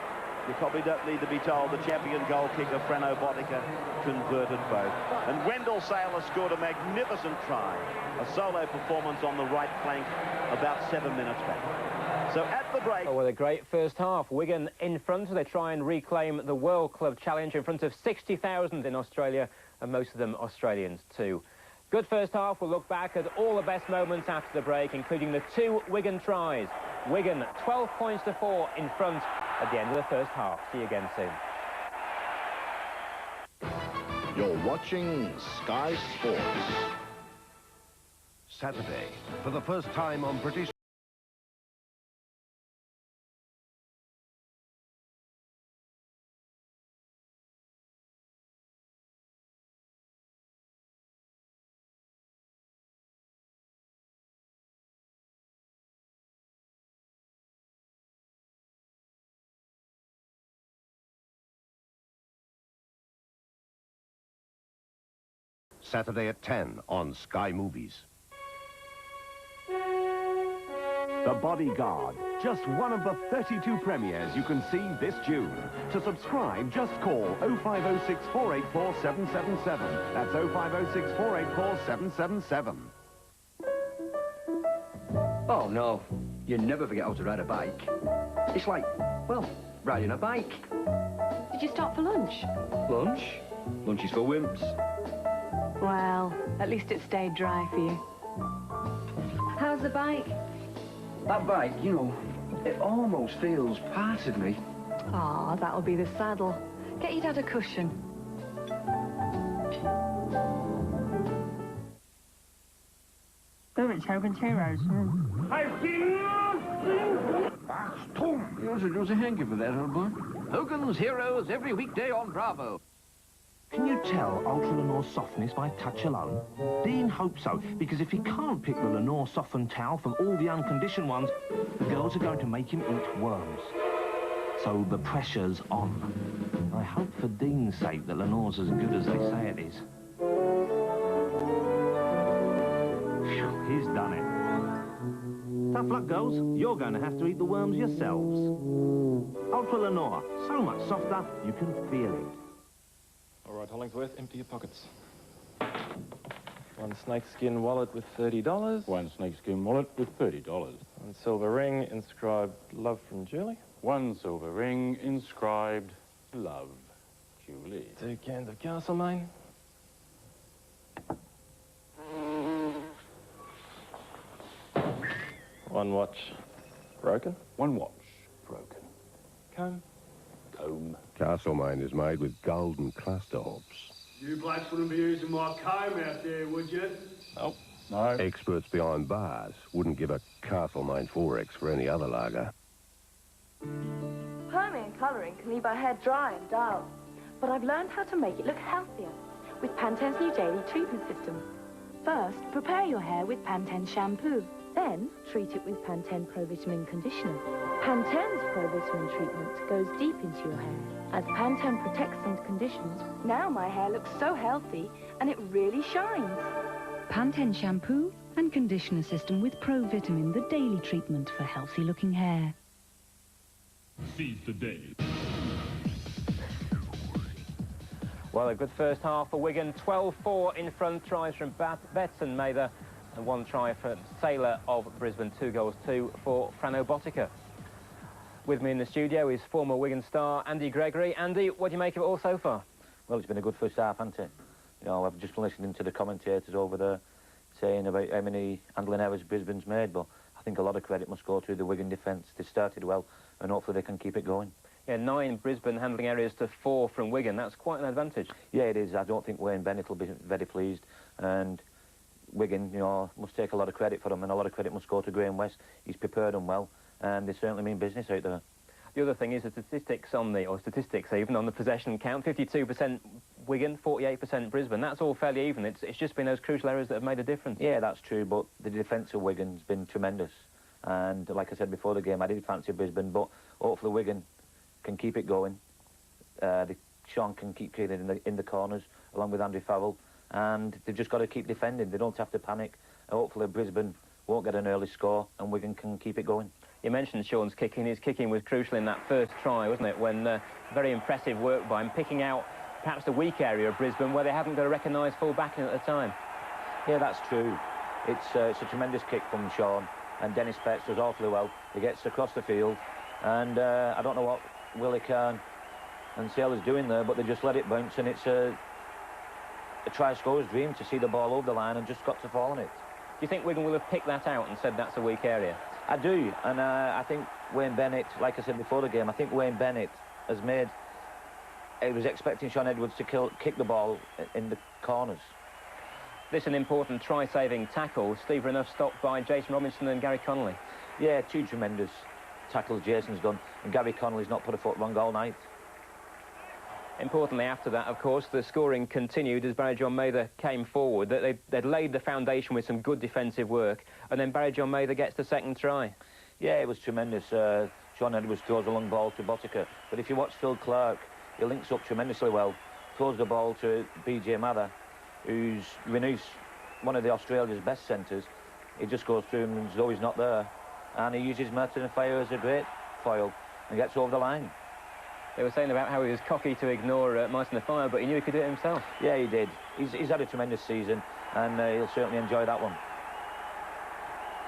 You probably don't need to be told the champion goal kicker, Frano Boddicker, converted both. And Wendell Sailor scored a magnificent try. A solo performance on the right flank about 7 minutes back. So at the break... Oh, with a great first half. Wigan in front as they try and reclaim the World Club Challenge in front of 60,000 in Australia, and most of them Australians too. Good first half. We'll look back at all the best moments after the break, including the 2 Wigan tries. Wigan 12 points to 4 in front at the end of the first half. See you again soon. You're watching Sky Sports. Saturday, for the first time on British... Saturday at 10 on Sky Movies. The Bodyguard, just one of the 32 premieres you can see this June. To subscribe, just call 0506 484 777. That's 0506 484 777. Oh, no. You never forget how to ride a bike. It's like, well, riding a bike. Did you stop for lunch? Lunch? Lunch is for wimps. Well, at least it stayed dry for you. How's the bike? That bike, you know, it almost feels part of me. Ah, that'll be the saddle. Get your dad a cushion. It's Hogan's Heroes. That's Tom. Yours a hanky for that, old boy. Hogan's Heroes every weekday on Bravo. Can you tell Ultra Lenore's softness by touch alone? Dean hopes so, because if he can't pick the Lenore softened towel from all the unconditioned ones, the girls are going to make him eat worms. So the pressure's on. I hope for Dean's sake that Lenore's as good as they say it is. Phew, he's done it. Tough luck, girls. You're going to have to eat the worms yourselves. Ultra Lenore, so much softer, you can feel it. All right, Hollingsworth, empty your pockets. One snakeskin wallet with $30. One snakeskin wallet with $30. One silver ring inscribed Love from Julie. One silver ring inscribed Love, Julie. 2 cans of Castlemaine. One watch broken. One watch broken. Comb. Comb. Castlemaine is made with golden cluster hops. You blokes wouldn't be using my comb out there, would you? Nope. No. Experts behind bars wouldn't give a Castlemaine 4X for any other lager. Permanent colouring can leave our hair dry and dull, but I've learned how to make it look healthier with Pantene's new daily treatment system. First, prepare your hair with Pantene shampoo. Then, treat it with Pantene Pro Vitamin conditioner. Pantene's Pro Vitamin treatment goes deep into your hair. As Pantene protects and conditions, now my hair looks so healthy and it really shines. Pantene shampoo and conditioner system with Pro Vitamin, the daily treatment for healthy-looking hair. Seize the day. Well, a good first half for Wigan. 12-4 in front. Tries from Betts and Mather, and 1 try for Sailor of Brisbane. 2 goals, 2 for Frano Botica. With me in the studio is former Wigan star Andy Gregory. Andy, what do you make of it all so far? Well, it's been a good first half, hasn't it? You know, I've just been listening to the commentators over there saying about how many handling errors Brisbane's made, but I think a lot of credit must go to the Wigan defence. They started well, and hopefully they can keep it going. Yeah, 9 Brisbane handling areas to 4 from Wigan. That's quite an advantage. Yeah, it is. I don't think Wayne Bennett will be very pleased, and Wigan, you know, must take a lot of credit for them, and a lot of credit must go to Graham West. He's prepared them well, and they certainly mean business out there. The other thing is the statistics on the, or statistics even, on the possession count. 52% Wigan, 48% Brisbane. That's all fairly even. It's just been those crucial errors that have made a difference. Yeah, that's true, but the defence of Wigan's been tremendous. And like I said before the game, I did fancy Brisbane, but hopefully Wigan can keep it going. Sean can keep clearing in the corners, along with Andy Farrell, and they've just got to keep defending. They don't have to panic. Hopefully Brisbane won't get an early score, and Wigan can keep it going. You mentioned Sean's kicking. His kicking was crucial in that first try, wasn't it? When very impressive work by him, picking out perhaps the weak area of Brisbane where they hadn't got a recognised full backing at the time. Yeah, that's true. It's a tremendous kick from Sean, and Dennis Petts does awfully well. He gets across the field, and I don't know what Willie Kahn and Sailor's doing there, but they just let it bounce, and it's a try scorer's dream to see the ball over the line and just got to fall on it. Do you think Wigan will have picked that out and said that's a weak area? I do, and I think Wayne Bennett, like I said before the game, I think Wayne Bennett has made... He was expecting Sean Edwards to kick the ball in the corners. This is an important try-saving tackle. Steve Renouf stopped by Jason Robinson and Gary Connolly. Yeah, 2 tremendous tackles Jason's done, and Gary Connolly's not put a foot wrong all night. Importantly, after that, of course, the scoring continued as Barry John Mather came forward. They'd laid the foundation with some good defensive work, and then Barry John Mather gets the second try. Yeah, it was tremendous. Sean Edwards throws a long ball to Botica, but if you watch Phil Clark, he links up tremendously well, throws the ball to BJ Mather, who's Renouf's one of Australia's best centres. He just goes through him as though he's not there, and he uses Martin Fire as a great foil and gets over the line. They were saying about how he was cocky to ignore Martin Fire, but he knew he could do it himself. Yeah, he did. He's had a tremendous season, and he'll certainly enjoy that one.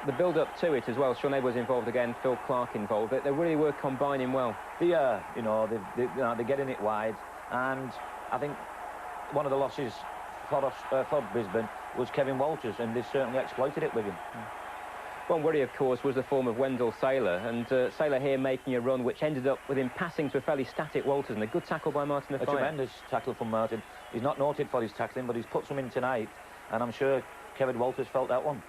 The build-up to it as well, Sean Edwards involved again, Phil Clark involved. They really were combining well. Yeah, you know, they're getting it wide, and I think one of the losses for Brisbane was Kevin Walters, and they certainly exploited it with him. One worry, of course, was the form of Wendell Sailor, and Sailor here making a run which ended up with him passing to a fairly static Walters, and a good tackle by Martin A tremendous tackle from Martin. He's not noted for his tackling, but he's put some in tonight, and I'm sure Kevin Walters felt that one.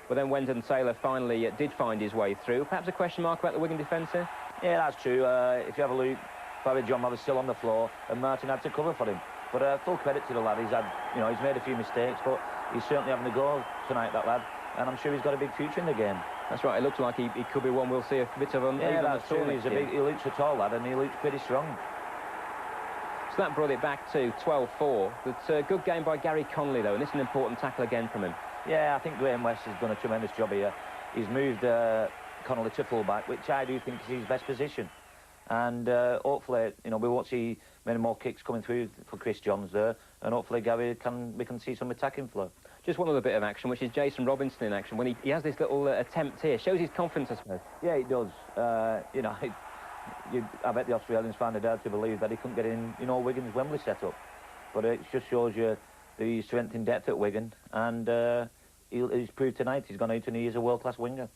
But then Wendell Sailor finally did find his way through. Perhaps a question mark about the Wigan defence here? Yeah, that's true. If you have a look, Barry John was still on the floor, and Martin had to cover for him. But full credit to the lad. He's had, you know, he's made a few mistakes, but he's certainly having a go tonight, that lad. And I'm sure he's got a big future in the game. That's right. It looks like he could be one. We'll see a bit of him. Yeah, that's true. He looks a tall lad, and he looks pretty strong. So that brought it back to 12-4. But a good game by Gary Conley, though, and this is an important tackle again from him. Yeah, I think Graham West has done a tremendous job here. He's moved Connolly to full-back, which I do think is his best position. And hopefully, you know, we won't see many more kicks coming through for Chris Johns there, and hopefully we can see some attacking flow. Just one other bit of action, which is Jason Robinson in action. When he has this little attempt here, shows his confidence, I suppose. Yeah, it does. You know, I bet the Australians find it hard to believe that he couldn't get in, you know, Wigan's Wembley setup. But it just shows you the strength in depth at Wigan, and he's proved tonight he's gone out and he is a world-class winger.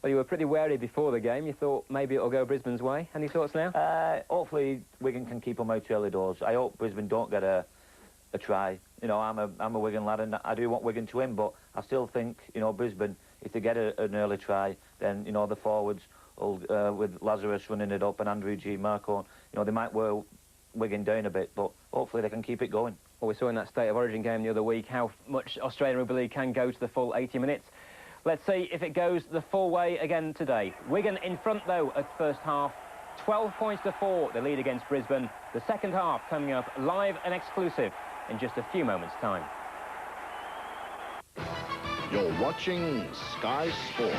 Well, you were pretty wary before the game. You thought maybe it'll go Brisbane's way. Any thoughts now? Hopefully Wigan can keep them out early doors. I hope Brisbane don't get a try. You know, I'm a Wigan lad, and I do want Wigan to win, but I still think, you know, Brisbane, if they get an early try, then, you know, the forwards, with Lazarus running it up and Andrew G. Marco, you know, they might wear Wigan down a bit, but hopefully they can keep it going. Well, we saw in that State of Origin game the other week how much Australian Rugby League can go to the full 80 minutes. Let's see if it goes the full way again today. Wigan in front, though, at first half. 12 points to 4, the lead against Brisbane. The second half coming up live and exclusive in just a few moments' time. You're watching Sky Sports.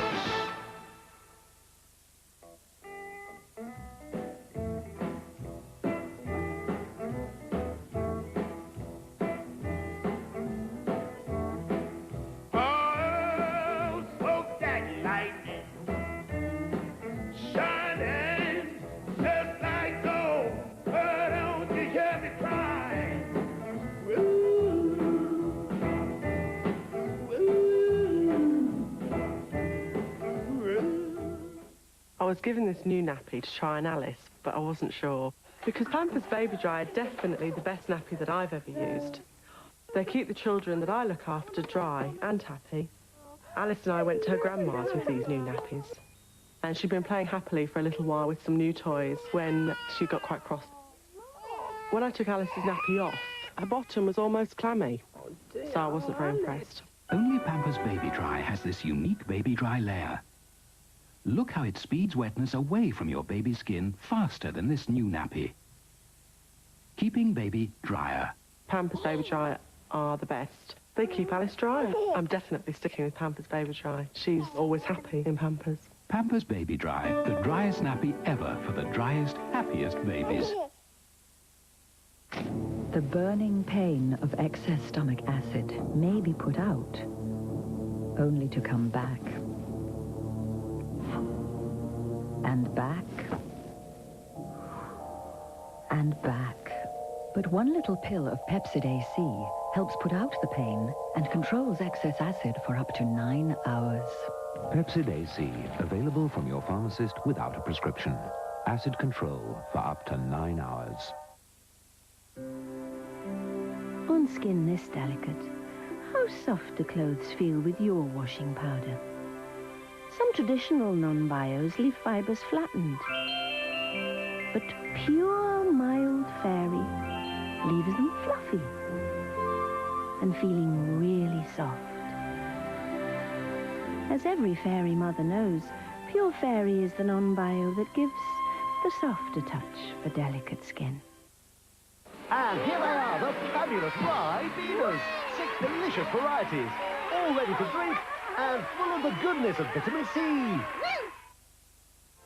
I was given this new nappy to try on Alice, but I wasn't sure. Because Pampers Baby Dry are definitely the best nappy that I've ever used. They keep the children that I look after dry and happy. Alice and I went to her grandma's with these new nappies. And she'd been playing happily for a little while with some new toys when she got quite cross. When I took Alice's nappy off, her bottom was almost clammy. So I wasn't very impressed. Only Pampers Baby Dry has this unique Baby Dry layer. Look how it speeds wetness away from your baby's skin faster than this new nappy. Keeping baby drier. Pampers Baby Dry are the best. They keep Alice dry. I'm definitely sticking with Pampers Baby Dry. She's always happy in Pampers. Pampers Baby Dry, the driest nappy ever for the driest, happiest babies. The burning pain of excess stomach acid may be put out, only to come back. And back. And back. But one little pill of Pepsid AC helps put out the pain and controls excess acid for up to 9 hours. Pepsid AC, available from your pharmacist without a prescription. Acid control for up to 9 hours. On skin this delicate, how soft do clothes feel with your washing powder? Some traditional non-bios leave fibers flattened, but pure mild fairy leaves them fluffy and feeling really soft. As every fairy mother knows, Pure Fairy is the non-bio that gives the softer touch for delicate skin. And here they are, the fabulous Fry Beavers. 6 delicious varieties, all ready to drink and full of the goodness of vitamin C.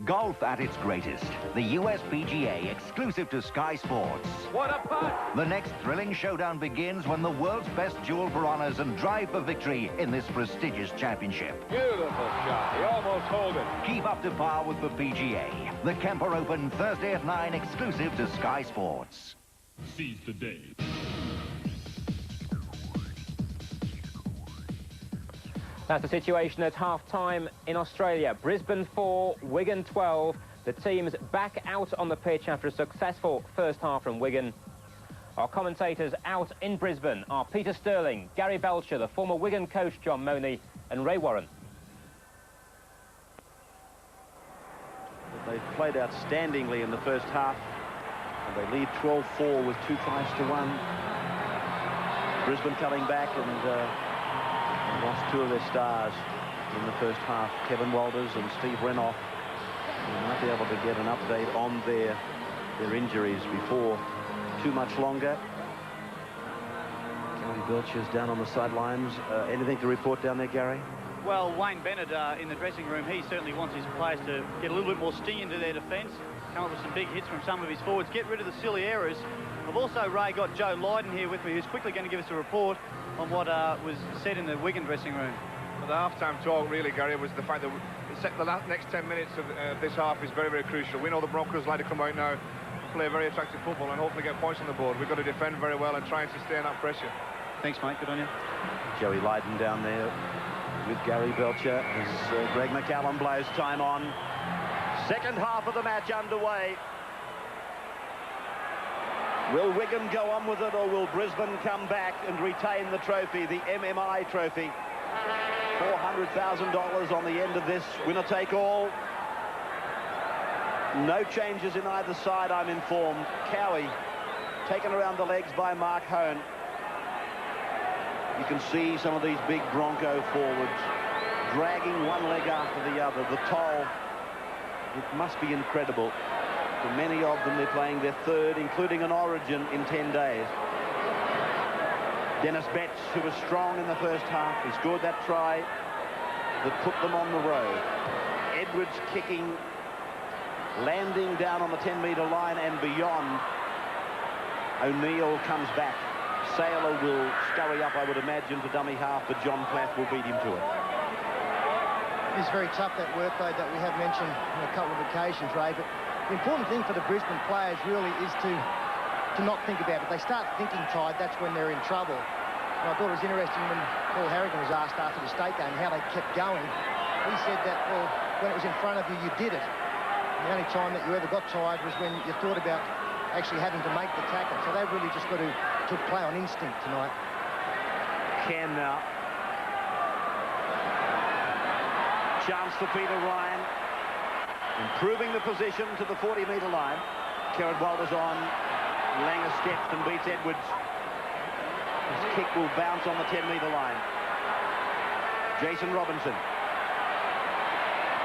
Golf at its greatest. The US PGA, exclusive to Sky Sports. What a putt! The next thrilling showdown begins when the world's best duel for honours and drive for victory in this prestigious championship. Beautiful shot. He almost hold it. Keep up to par with the PGA. The Kemper Open, Thursday at 9, exclusive to Sky Sports. Seize the day. That's the situation at half-time in Australia. Brisbane 4, Wigan 12. The teams back out on the pitch after a successful first half from Wigan. Our commentators out in Brisbane are Peter Sterling, Gary Belcher, the former Wigan coach John Money, and Ray Warren. They played outstandingly in the first half. And they lead 12-4 with 2 tries to 1. Brisbane coming back and lost 2 of their stars in the first half. Kevin Walters and Steve Renoff. We might be able to get an update on their injuries before too much longer. Gary Belcher's down on the sidelines. Anything to report down there, Gary? Well, Wayne Bennett in the dressing room, he certainly wants his players to get a little bit more sting into their defence, come up with some big hits from some of his forwards, get rid of the silly errors. I've also, Ray, got Joe Lydon here with me, who's quickly going to give us a report on what was said in the Wigan dressing room. Well, the half-time talk, really, Gary, was the fact that the next 10 minutes of this half is very, very crucial. We know the Broncos like to come out now, play very attractive football and hopefully get points on the board. We've got to defend very well and try and sustain that pressure. Thanks, mate. Good on you. Joey Lydon down there with Gary Belcher as Greg McCallum blows time on. Second half of the match underway. Will Wigan go on with it, or will Brisbane come back and retain the trophy, the MMI trophy? $400,000 on the end of this, winner take all. No changes in either side, I'm informed. Cowie taken around the legs by Mark Hone. You can see some of these big Bronco forwards dragging one leg after the other. The toll, it must be incredible. For many of them, they're playing their third, including an Origin, in 10 days. Dennis Betts, who was strong in the first half, he scored that try that put them on the road. Edwards kicking, landing down on the 10-metre line and beyond. O'Neill comes back. Saylor will scurry up, I would imagine, to dummy half, but John Platt will beat him to it. It's very tough, that workload that we have mentioned on a couple of occasions, Ray, but the important thing for the Brisbane players really is to not think about it. They start thinking tired, that's when they're in trouble. And I thought it was interesting when Paul Harrigan was asked after the state game how they kept going. He said that, well, when it was in front of you, you did it. And the only time that you ever got tired was when you thought about actually having to make the tackle. So they've really just got to play on instinct tonight. Cam now. Chance for Peter Ryan. Improving the position to the 40-metre line. Kerrod Walters on. Langer steps and beats Edwards. His kick will bounce on the 10-metre line. Jason Robinson.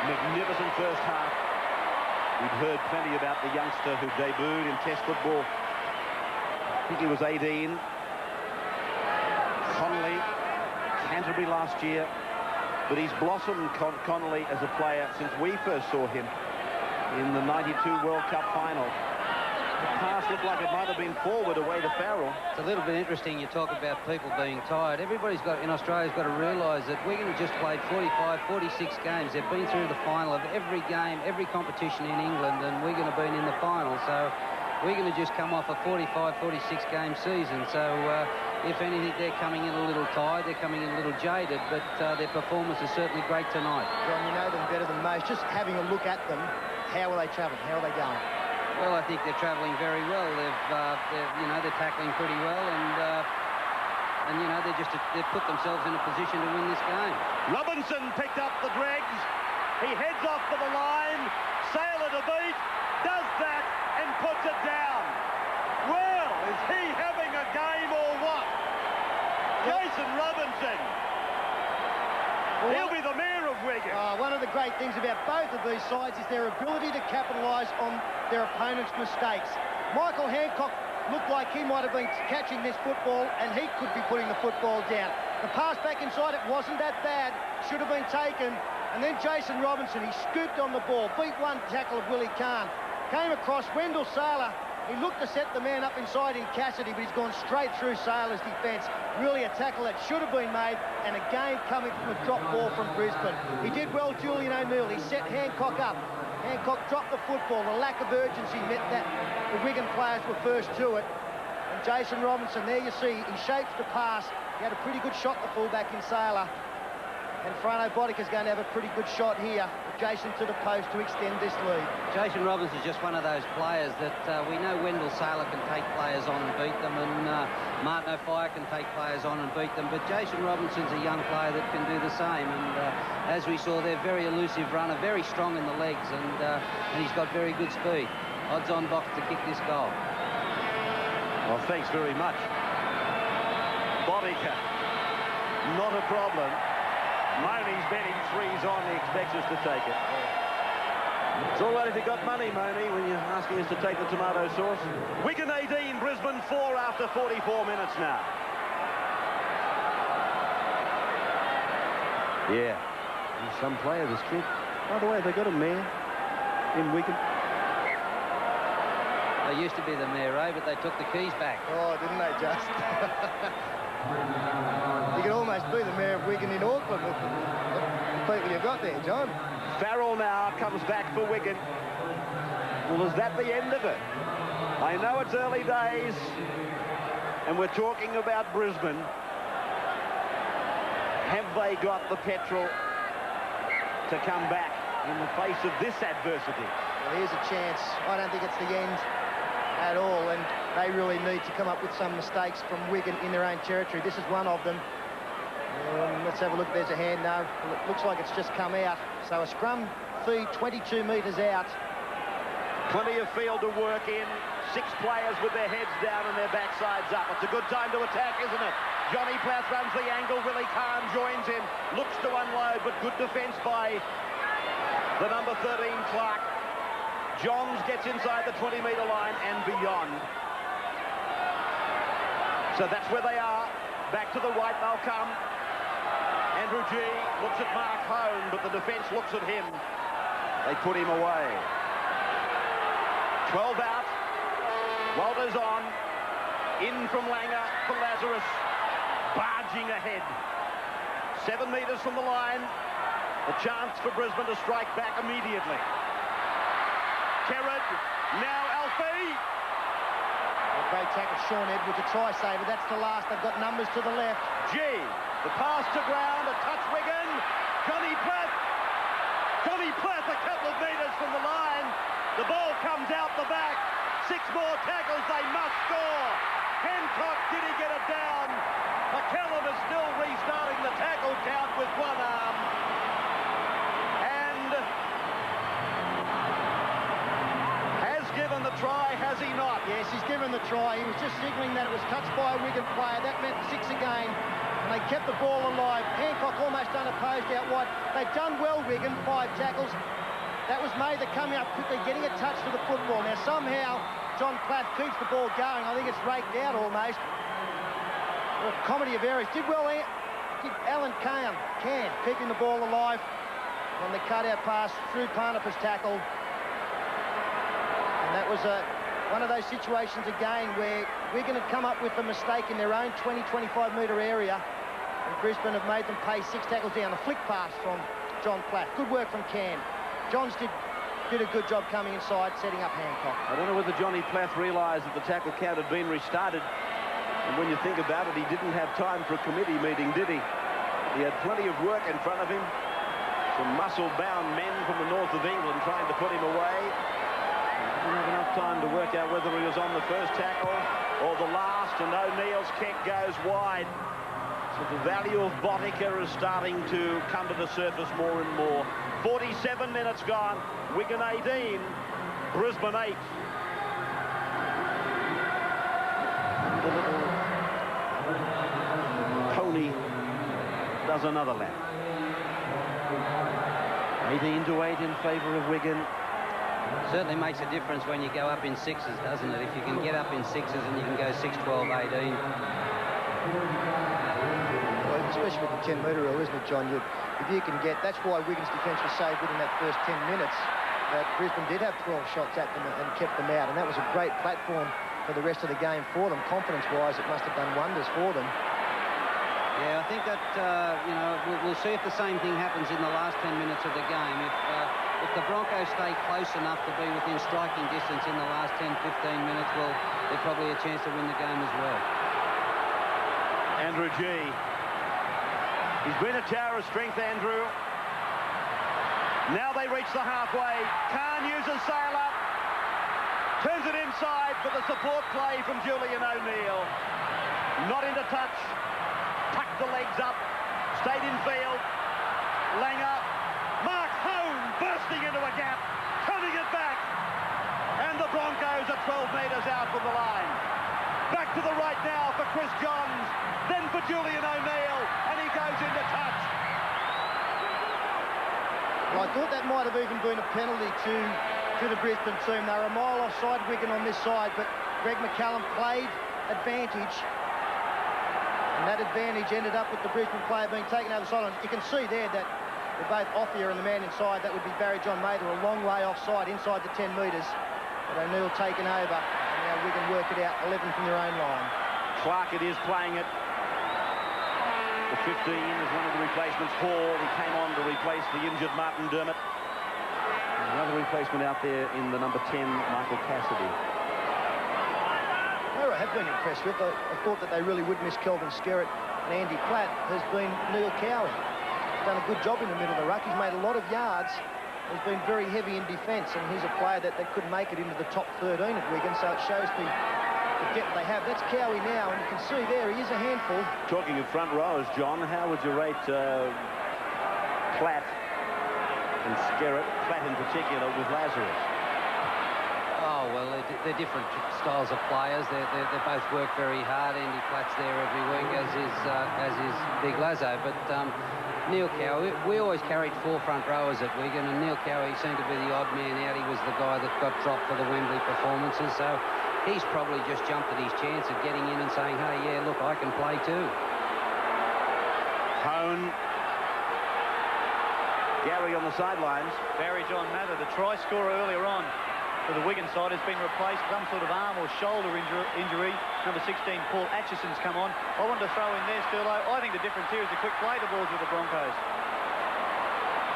Magnificent first half. We've heard plenty about the youngster who debuted in Test football. I think he was 18. Connolly, Canterbury last year. But he's blossomed, Connolly, as a player since we first saw him in the '92 World Cup final. The pass looked like it might have been forward away to Farrell. It's a little bit interesting you talk about people being tired. Everybody's got, in Australia's got to realise that Wigan have just played 45, 46 games. They've been through the final of every game, every competition in England, and Wigan have been in the final. So Wigan have just come off a 45, 46 game season. So if anything, they're coming in a little tired, they're coming in a little jaded, but their performance is certainly great tonight. John, you know them better than most. Just having a look at them, how are they travelling? How are they going? Well, I think they're travelling very well. They're tackling pretty well, and you know, they've put themselves in a position to win this game. Robinson picked up the dregs. He heads off to the line. Saylor to beat. Does that and puts it down. Well, is he having a game or what? Jason Robinson. He'll be the mayor of Wigan. One of the great things about both of these sides is their ability to capitalise on their opponent's mistakes. Michael Hancock looked like he might have been catching this football and he could be putting the football down. The pass back inside, it wasn't that bad. Should have been taken. And then Jason Robinson, he scooped on the ball, beat one tackle of Willie Kahn. Came across Wendell Saylor. He looked to set the man up inside in Cassidy, but he's gone straight through Saylor's defence. Really a tackle that should have been made, and again coming from a drop ball from Brisbane. He did well, Julian O'Neill. He set Hancock up. Hancock dropped the football. The lack of urgency meant that the Wigan players were first to it. And Jason Robinson, there you see, he shapes the pass. He had a pretty good shot, the fullback in Saylor. And Frano Bodica's going to have a pretty good shot here. Jason to the post to extend this lead. Jason Robinson's just one of those players that we know Wendell Saylor can take players on and beat them, and Martin O'Fire can take players on and beat them, but Jason Robinson's a young player that can do the same, and as we saw, they're very elusive runner, very strong in the legs, and he's got very good speed. Odds on Box to kick this goal. Thanks very much. Boddicker, not a problem. Money's betting 3's on. He expects us to take it. It's all right if you've got money, Money, when you're asking us to take the tomato sauce. Wigan 18, Brisbane 4 after 44 minutes now. Yeah, he's some player, this kid. By the way, they got a mayor in Wigan. They used to be the mayor, eh? But they took the keys back. Oh, didn't they just? You could almost be the mayor of Wigan in Auckland with the people you've got there, John. Farrell now comes back for Wigan. Well, is that the end of it? I know it's early days, and we're talking about Brisbane. Have they got the petrol to come back in the face of this adversity? Well, here's a chance. I don't think it's the end at all, and they really need to come up with some mistakes from Wigan in their own territory. This is one of them. Let's have a look. There's a hand now. Well, it looks like it's just come out. So a scrum feed 22 metres out. Plenty of field to work in. 6 players with their heads down and their backsides up. It's a good time to attack, isn't it? Johnny Plath runs the angle. Willie Kahn joins him. Looks to unload, but good defence by the number 13, Clark. Johns gets inside the 20-metre line and beyond. So that's where they are. Back to the right they'll come. Andrew G looks at Mark Hone, but the defence looks at him. They put him away. 12 out. Walters on. In from Langer for Lazarus. Barging ahead. 7 metres from the line. A chance for Brisbane to strike back immediately. Kerrod, now Alfie. Great tackle, Sean Edwards, a try-saver. That's the last. They've got numbers to the left. G, the pass to ground, a touch Wigan. Johnny Plath. Johnny Plath a couple of metres from the line. The ball comes out the back. 6 more tackles, they must score. Hancock, did he get it down? McCallum is still restarting the tackle count with one arm. And has given the try, has he not? Yes, he's given the try. He was just signalling that it was touched by a Wigan player. That meant 6 again. And they kept the ball alive. Hancock almost unopposed out wide. They've done well, Wigan, 5 tackles. That was made. They're coming up quickly, getting a touch to the football. Now, somehow, John Plath keeps the ball going. I think it's raked out almost. Well, comedy of errors. Did well, did Alan Can, keeping the ball alive on the cutout pass through Parnap's tackle. And that was one of those situations again where Wigan had come up with a mistake in their own 20-25 metre area. And Brisbane have made them pay 6 tackles down. A flick pass from John Plath. Good work from Can. Johns did a good job coming inside, setting up Hancock. I don't know whether Johnny Plath realised that the tackle count had been restarted. And when you think about it, he didn't have time for a committee meeting, did he? He had plenty of work in front of him. Some muscle-bound men from the north of England trying to put him away. He didn't have enough time to work out whether he was on the first tackle or the last, and O'Neill's kick goes wide. So the value of Boddicker is starting to come to the surface more and more. 47 minutes gone. Wigan 18, Brisbane 8. The little pony does another lap. 18-8 in favour of Wigan. Certainly makes a difference when you go up in 6s, doesn't it? If you can get up in 6s and you can go 6-12, 18. Well, especially with the 10-metre rule, isn't it, John? If you can get... That's why Wigan's defence was so good in that first 10 minutes, that Brisbane did have 12 shots at them and kept them out, and that was a great platform for the rest of the game for them. Confidence-wise, it must have done wonders for them. Yeah, I think that, you know, we'll see if the same thing happens in the last 10 minutes of the game. If the Broncos stay close enough to be within striking distance in the last 10-15 minutes, well, they're probably a chance to win the game as well. Andrew G. He's been a tower of strength, Andrew. Now they reach the halfway. Khan uses Sailor. Turns it inside for the support play from Julian O'Neill. Not into touch. Tucked the legs up. Stayed in field. Langer. Mark Hone bursting into a gap. Turning it back. And the Broncos are 12 metres out from the line. Back to the right now for Chris Johns. Then for Julian O'Neill. And he goes into touch. Well, I thought that might have even been a penalty to the Brisbane team. They were a mile offside Wigan on this side, but Greg McCallum played advantage. And that advantage ended up with the Brisbane player being taken over the sideline. You can see there that they're both Offia and the man inside. That would be Barry John Mather, a long way offside inside the 10 metres. But O'Neill taken over. And now Wigan work it out, 11 from their own line. Clark it is playing it. The 15 is one of the replacements. Hall, he came on to replace the injured Martin Dermott. Another replacement out there in the number 10, Michael Cassidy. Who I have been impressed with, I thought that they really would miss Kelvin Skerritt and Andy Platt, has been Neil Cowie. He's done a good job in the middle of the ruck. He's made a lot of yards. He's been very heavy in defence, and he's a player that could make it into the top 13 at Wigan, so it shows the depth they have. That's Cowie now, and you can see there he is a handful. Talking of front rowers, John, how would you rate Platt and Skerritt, Platt in particular, with Lazarus? Oh, well, they're different styles of players. They both work very hard. Andy Platt's there every week, as is Big Lazo. But Neil Cowie, we always carried 4 front rowers at Wigan, and Neil Cowie seemed to be the odd man out. He was the guy that got dropped for the Wembley performances, so he's probably just jumped at his chance of getting in and saying, hey, yeah, look, I can play too. Hone. Gary on the sidelines. Barry John Mather, the try scorer earlier on for the Wigan side, has been replaced with some sort of arm or shoulder injury. Number 16, Paul Atchison's come on. I wanted to throw in there, Sturlo. I think the difference here is the quick play the balls with the Broncos.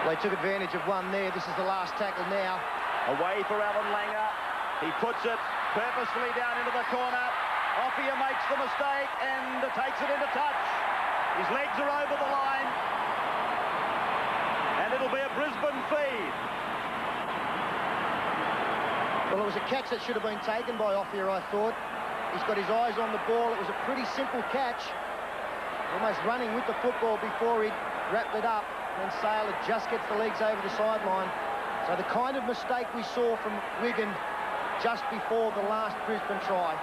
They took advantage of one there. This is the last tackle now. Away for Alan Langer. He puts it purposefully down into the corner. Offia makes the mistake and takes it into touch. His legs are over the line. And it'll be a Brisbane feed. Well, it was a catch that should have been taken by Offia, I thought. He's got his eyes on the ball. It was a pretty simple catch. Almost running with the football before he wrapped it up. And then Saylor just gets the legs over the sideline. So the kind of mistake we saw from Wigan just before the last Brisbane try.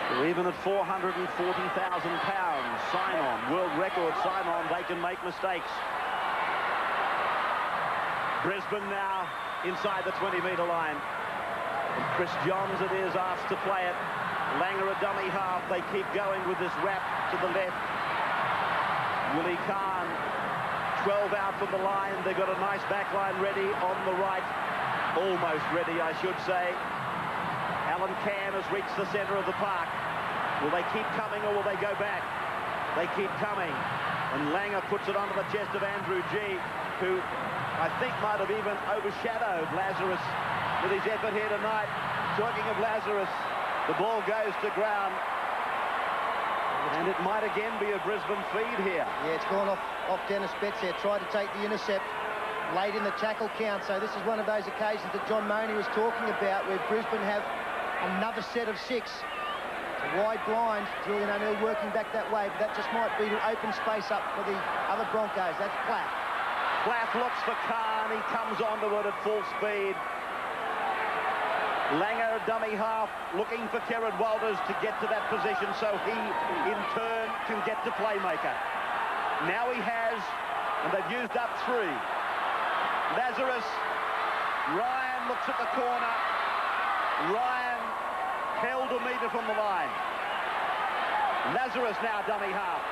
They're even at £440,000 sign-on, world record sign-on, they can make mistakes. Brisbane now inside the 20-metre line. And Chris Johns it is asked to play it. Langer a dummy half. They keep going with this wrap to the left. Willie Kahn, 12 out from the line. They've got a nice back line ready on the right. Almost ready, I should say. Alan Cann has reached the centre of the park. Will they keep coming or will they go back? They keep coming. And Langer puts it onto the chest of Andrew G, who I think might have even overshadowed Lazarus with his effort here tonight. Talking of Lazarus, the ball goes to ground. And it might again be a Brisbane feed here. Yeah, it's gone off Dennis Betts there. Tried to take the intercept late in the tackle count. So this is one of those occasions that John Mooney was talking about where Brisbane have another set of 6. It's a wide blind. Julian O'Neill working back that way, but that just might be to open space up for the other Broncos. That's Platt. Platt looks for Kahn. He comes onto it at full speed. Langer, dummy half, looking for Kerrod Walters to get to that position so he, in turn, can get to playmaker. Now he has, and they've used up 3. Lazarus. Ryan looks at the corner. Ryan held a metre from the line. Lazarus now dummy half.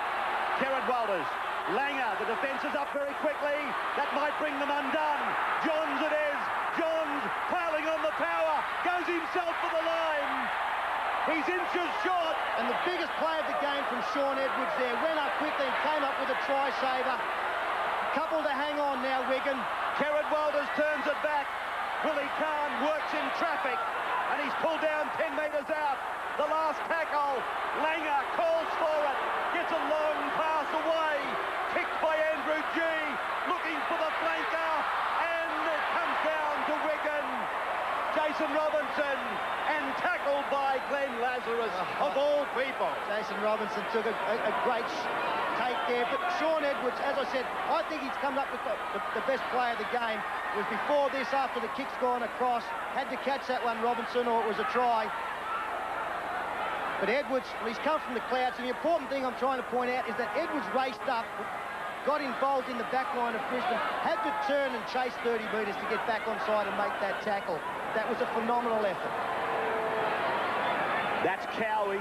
Kerrod Walters. Langer, the defence is up very quickly. That might bring them undone. Johns it is. Johns piling on the power. Goes himself for the line. He's inches short. And the biggest play of the game from Sean Edwards there. Went up quickly and came up with a try saver. A couple to hang on now, Wigan. Kerrod Walters turns it back. Willie Kahn works in traffic. And he's pulled down 10 metres out. The last tackle. Langer calls for it. Gets a long pass away. Kicked by Andrew G. Looking for the flanker. And it comes down to Wigan. Jason Robinson. And tackled by Glenn Lazarus, of all people. Jason Robinson took a great take there. But Sean Edwards, as I said, I think he's come up with the best play of the game. It was before this, after the kick's gone across. Had to catch that one, Robinson, or it was a try. But Edwards, well, he's come from the clouds, and the important thing I'm trying to point out is that Edwards raced up, got involved in the back line of Brisbane, had to turn and chase 30 metres to get back onside and make that tackle. That was a phenomenal effort. That's Cowie.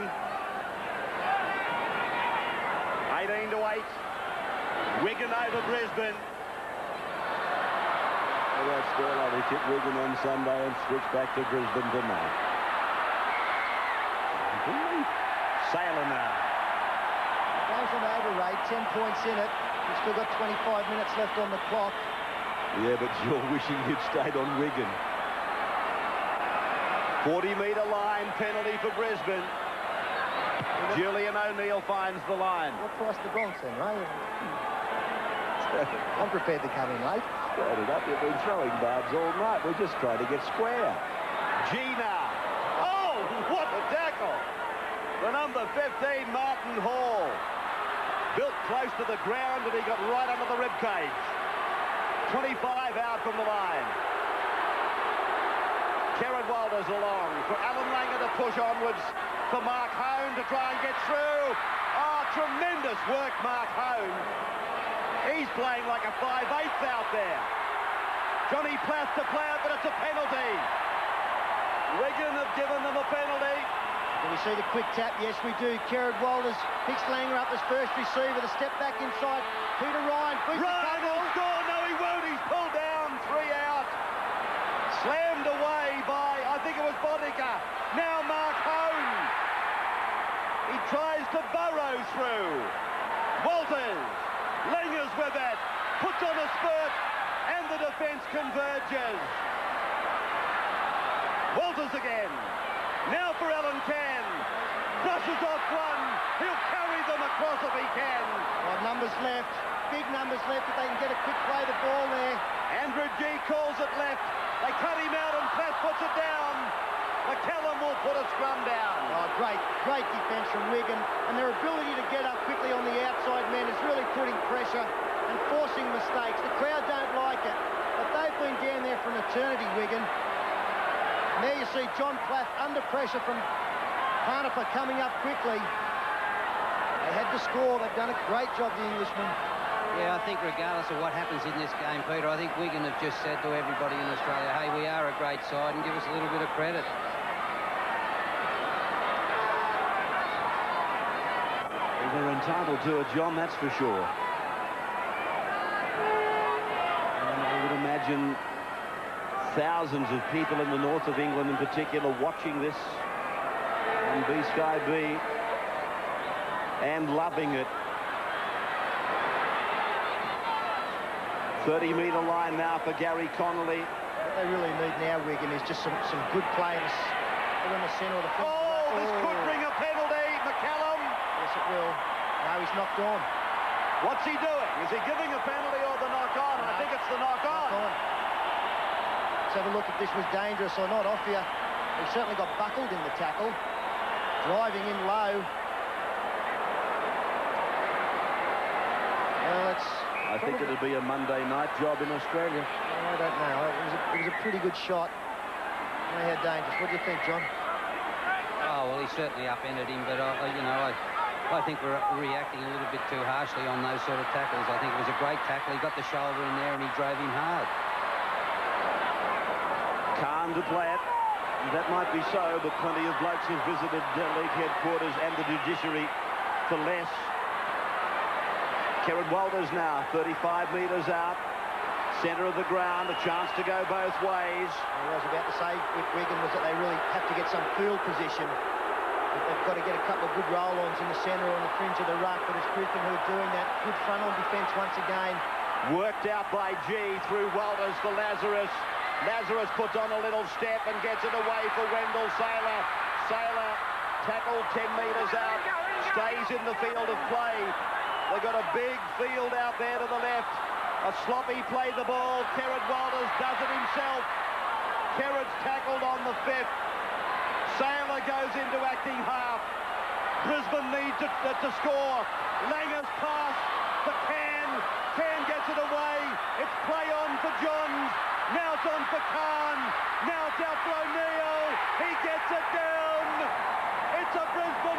18-8. Wigan over Brisbane. Well, that's still, they tip Wigan on Sunday and switch back to Brisbane tonight. Sailor now. Game's on over, Ray. 10 points in it. We've still got 25 minutes left on the clock. Yeah, but you're wishing you'd stayed on Wigan. 40-metre line, penalty for Brisbane. Julian O'Neill finds the line. What price the Bronx then, Ray? I'm prepared to come in late. Straight it up. You've been throwing barbs all night. We're just trying to get square. Gina. Oh, what a tackle. The number 15, Martin Hall. Built close to the ground, and he got right under the ribcage. 25 out from the line. Kerrod Walters along for Alan Langer to push onwards, for Mark Hone to try and get through. Oh, tremendous work, Mark Hone. He's playing like a 5/8 out there. Johnny Plath to play it, but it's a penalty. Wigan have given them a penalty. Do we see the quick tap? Yes, we do. Kerrod Walters picks Langer up as first receiver. The step back inside. Peter Ryan. Ryan will score. No, he won't. He's pulled down. 3 out. Slammed away by, I think it was Boddicker. Now Mark Hone. He tries to burrow through. Walters. Lingers with it. Puts on a spurt. And the defence converges. Walters again. Now for Alan Can. Brushes off one. He'll carry them across if he can. Well, numbers left. Big numbers left if they can get a quick play the ball there. Andrew G calls it left. They cut him out and Platt puts it down. McCallum will put a scrum down. Oh, great defence from Wigan. And their ability to get up quickly on the outside men is really putting pressure and forcing mistakes. The crowd don't like it. But they've been down there for an eternity, Wigan. And there you see John Plath under pressure from Harnifer coming up quickly. They had to score. They've done a great job, the Englishmen. Yeah, I think regardless of what happens in this game, Peter, I think Wigan have just said to everybody in Australia, hey, we are a great side, and give us a little bit of credit. They're entitled to it, John, that's for sure. And I would imagine thousands of people in the north of England in particular watching this on B-Sky B and loving it. 30-metre line now for Gary Connolly. What they really need now, Wigan, is just some good players in the centre of the field. Oh, this could bring a penalty, McCallum. Yes, it will. No, he's knocked on. What's he doing? Is he giving a penalty or the knock-on? No. I think it's the knock-on. Let's have a look if this was dangerous or not. Off here. He certainly got buckled in the tackle. Driving in low. Well, it's... I think it'd be a Monday night job in Australia. I don't know. It was a pretty good shot. I don't know how dangerous. What do you think, John? Oh, well, he certainly upended him, but, you know, I think we're reacting a little bit too harshly on those sort of tackles. I think it was a great tackle. He got the shoulder in there and he drove him hard. Khan to play it. That might be so, but plenty of blokes have visited league headquarters and the judiciary for less. Kerrod Walters now, 35 metres out. Centre of the ground, a chance to go both ways. What I was about to say with Wigan was that they really have to get some field position. They've got to get a couple of good roll-ons in the centre or on the fringe of the ruck, but it's Brisbane who are doing that. Good front-on defence once again. Worked out by G through Walters for Lazarus. Lazarus puts on a little step and gets it away for Wendell Sailor. Sailor tackled 10 metres out, stays in the field of play. They've got a big field out there to the left. A sloppy play the ball. Kerrod Walters does it himself. Kerrod's tackled on the 5th. Sailor goes into acting half. Brisbane needs it to score. Langer's pass to Can. Can gets it away. It's play on for Johns. Now it's on for Khan. Now it's out for O'Neill. He gets it down. It's a Brisbane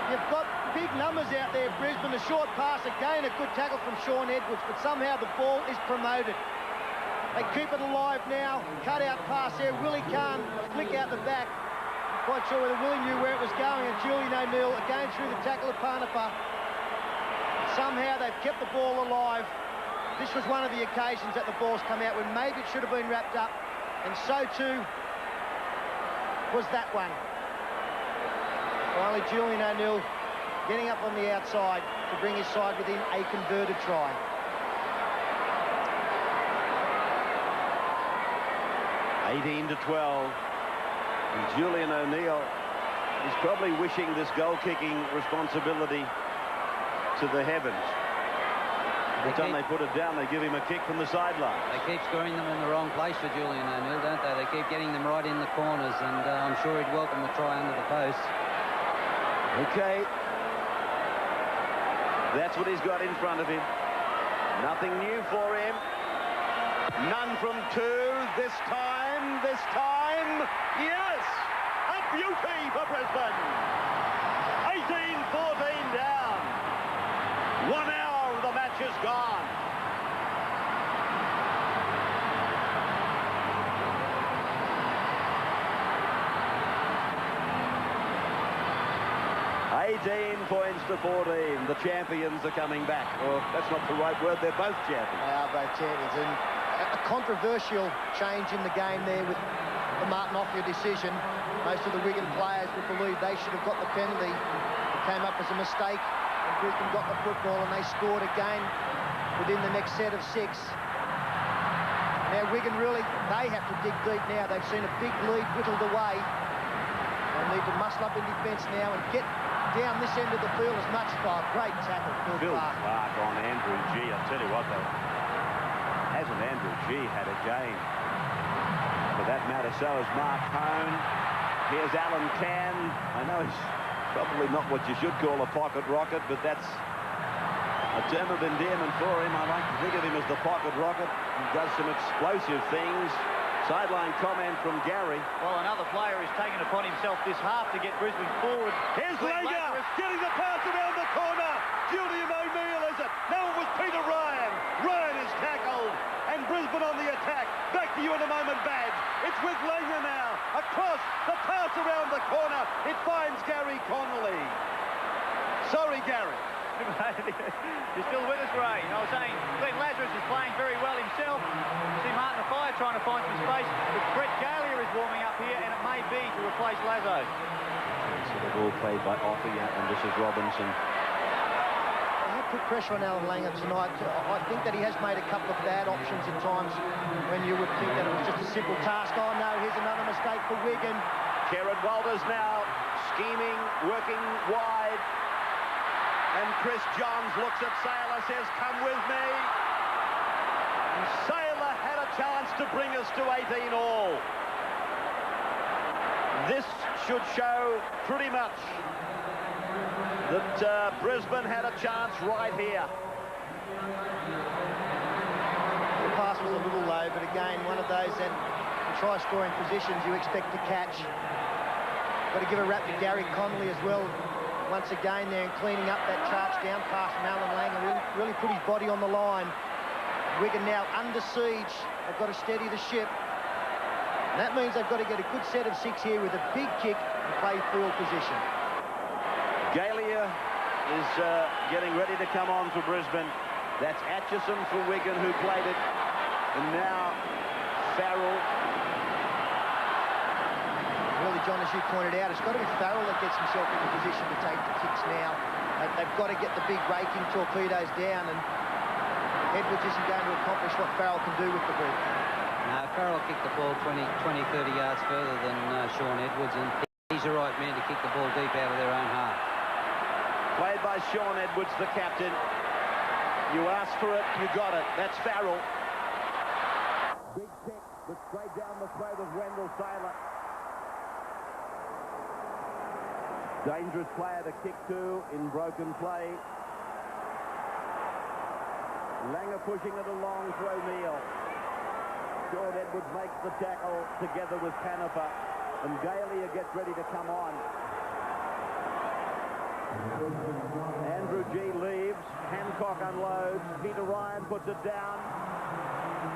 You've got big numbers out there, Brisbane. A short pass, again a good tackle from Sean Edwards, but somehow the ball is promoted. They keep it alive now. Cut out pass there. Willie Kahn flick out the back. Quite sure whether Willie knew where it was going, and Julian O'Neill again through the tackle of Parnapa. Somehow they've kept the ball alive. This was one of the occasions that the ball's come out when maybe it should have been wrapped up, and so too was that one. Finally, Julian O'Neill getting up on the outside to bring his side within a converted try. (18 to 12). And Julian O'Neill is probably wishing this goal-kicking responsibility to the heavens. Every time they put it down, they give him a kick from the sideline. They keep scoring them in the wrong place for Julian O'Neill, don't they? They keep getting them right in the corners, and I'm sure he'd welcome the try under the post. Okay. That's what he's got in front of him. Nothing new for him. None from two. This time, yes! A beauty for Brisbane. 18-14 down. 1 hour, the match is gone. Points to 14. The champions are coming back. Or that's not the right word. They're both champions. They are both champions. And a controversial change in the game there with the Martin Offia decision. Most of the Wigan players would believe they should have got the penalty. It came up as a mistake, and Brisbane got the football, and they scored again within the next set of 6. Now Wigan really, they have to dig deep now. They've seen a big lead whittled away. They need to muscle up in defence now and get down this end of the field as much. Great tackle, Phil Clark on Andrew G. I tell you what, though, hasn't Andrew G had a game? For that matter, so has Mark Hone. Here's Alan Cann. I know he's probably not what you should call a pocket rocket, but that's a term of endearment for him. I like to think of him as the pocket rocket. He does some explosive things. Sideline comment from Gary. Well, another player is taking upon himself this half to get Brisbane forward. Here's Langer getting the pass around the corner. Julian O'Neill, is it? No, it was Peter Ryan. Ryan is tackled, and Brisbane on the attack. Back to you in a moment, Badge. It's with Langer now. Across, the pass around the corner. It finds Gary Connolly. Sorry, Gary. You're still with us, Ray. I was saying Glenn Lazarus is playing very well himself. You see Martin Offia trying to find some space, but Brett Galia is warming up here, and it may be to replace Lazo. So the ball played by Offia, and this is Robinson. They have put pressure on Alan Langer tonight. I think that he has made a couple of bad options at times when you would think that it was just a simple task. Oh no, here's another mistake for Wigan. Kieran Walters now scheming, working wide. And Chris Johns looks at Saylor, says, come with me. And Saylor had a chance to bring us to 18 all. This should show pretty much that Brisbane had a chance right here. The pass was a little low, but again, one of those that try scoring positions you expect to catch. Got to give a rap to Gary Connolly as well. Once again there and cleaning up that charge down pass from Alan Langer. Really put his body on the line. Wigan now under siege. They've got to steady the ship. And that means they've got to get a good set of 6 here with a big kick and play field position. Galia is getting ready to come on for Brisbane. That's Atchison for Wigan who played it. And now Farrell. Really, John, as you pointed out, it's got to be Farrell that gets himself in the position to take the kicks now. They've got to get the big raking torpedoes down, and Edwards isn't going to accomplish what Farrell can do with the ball. No, Farrell kicked the ball 20, 30 yards further than Sean Edwards, and he's the right man to kick the ball deep out of their own half. Played by Sean Edwards, the captain. You asked for it, you got it. That's Farrell. Big kick, but straight down the throat of Wendell Saylor. Dangerous player to kick to in broken play. Langer pushing it along to O'Neill. Sean Edwards makes the tackle together with Canepa, and Galia gets ready to come on. Andrew G leaves. Hancock unloads. Peter Ryan puts it down.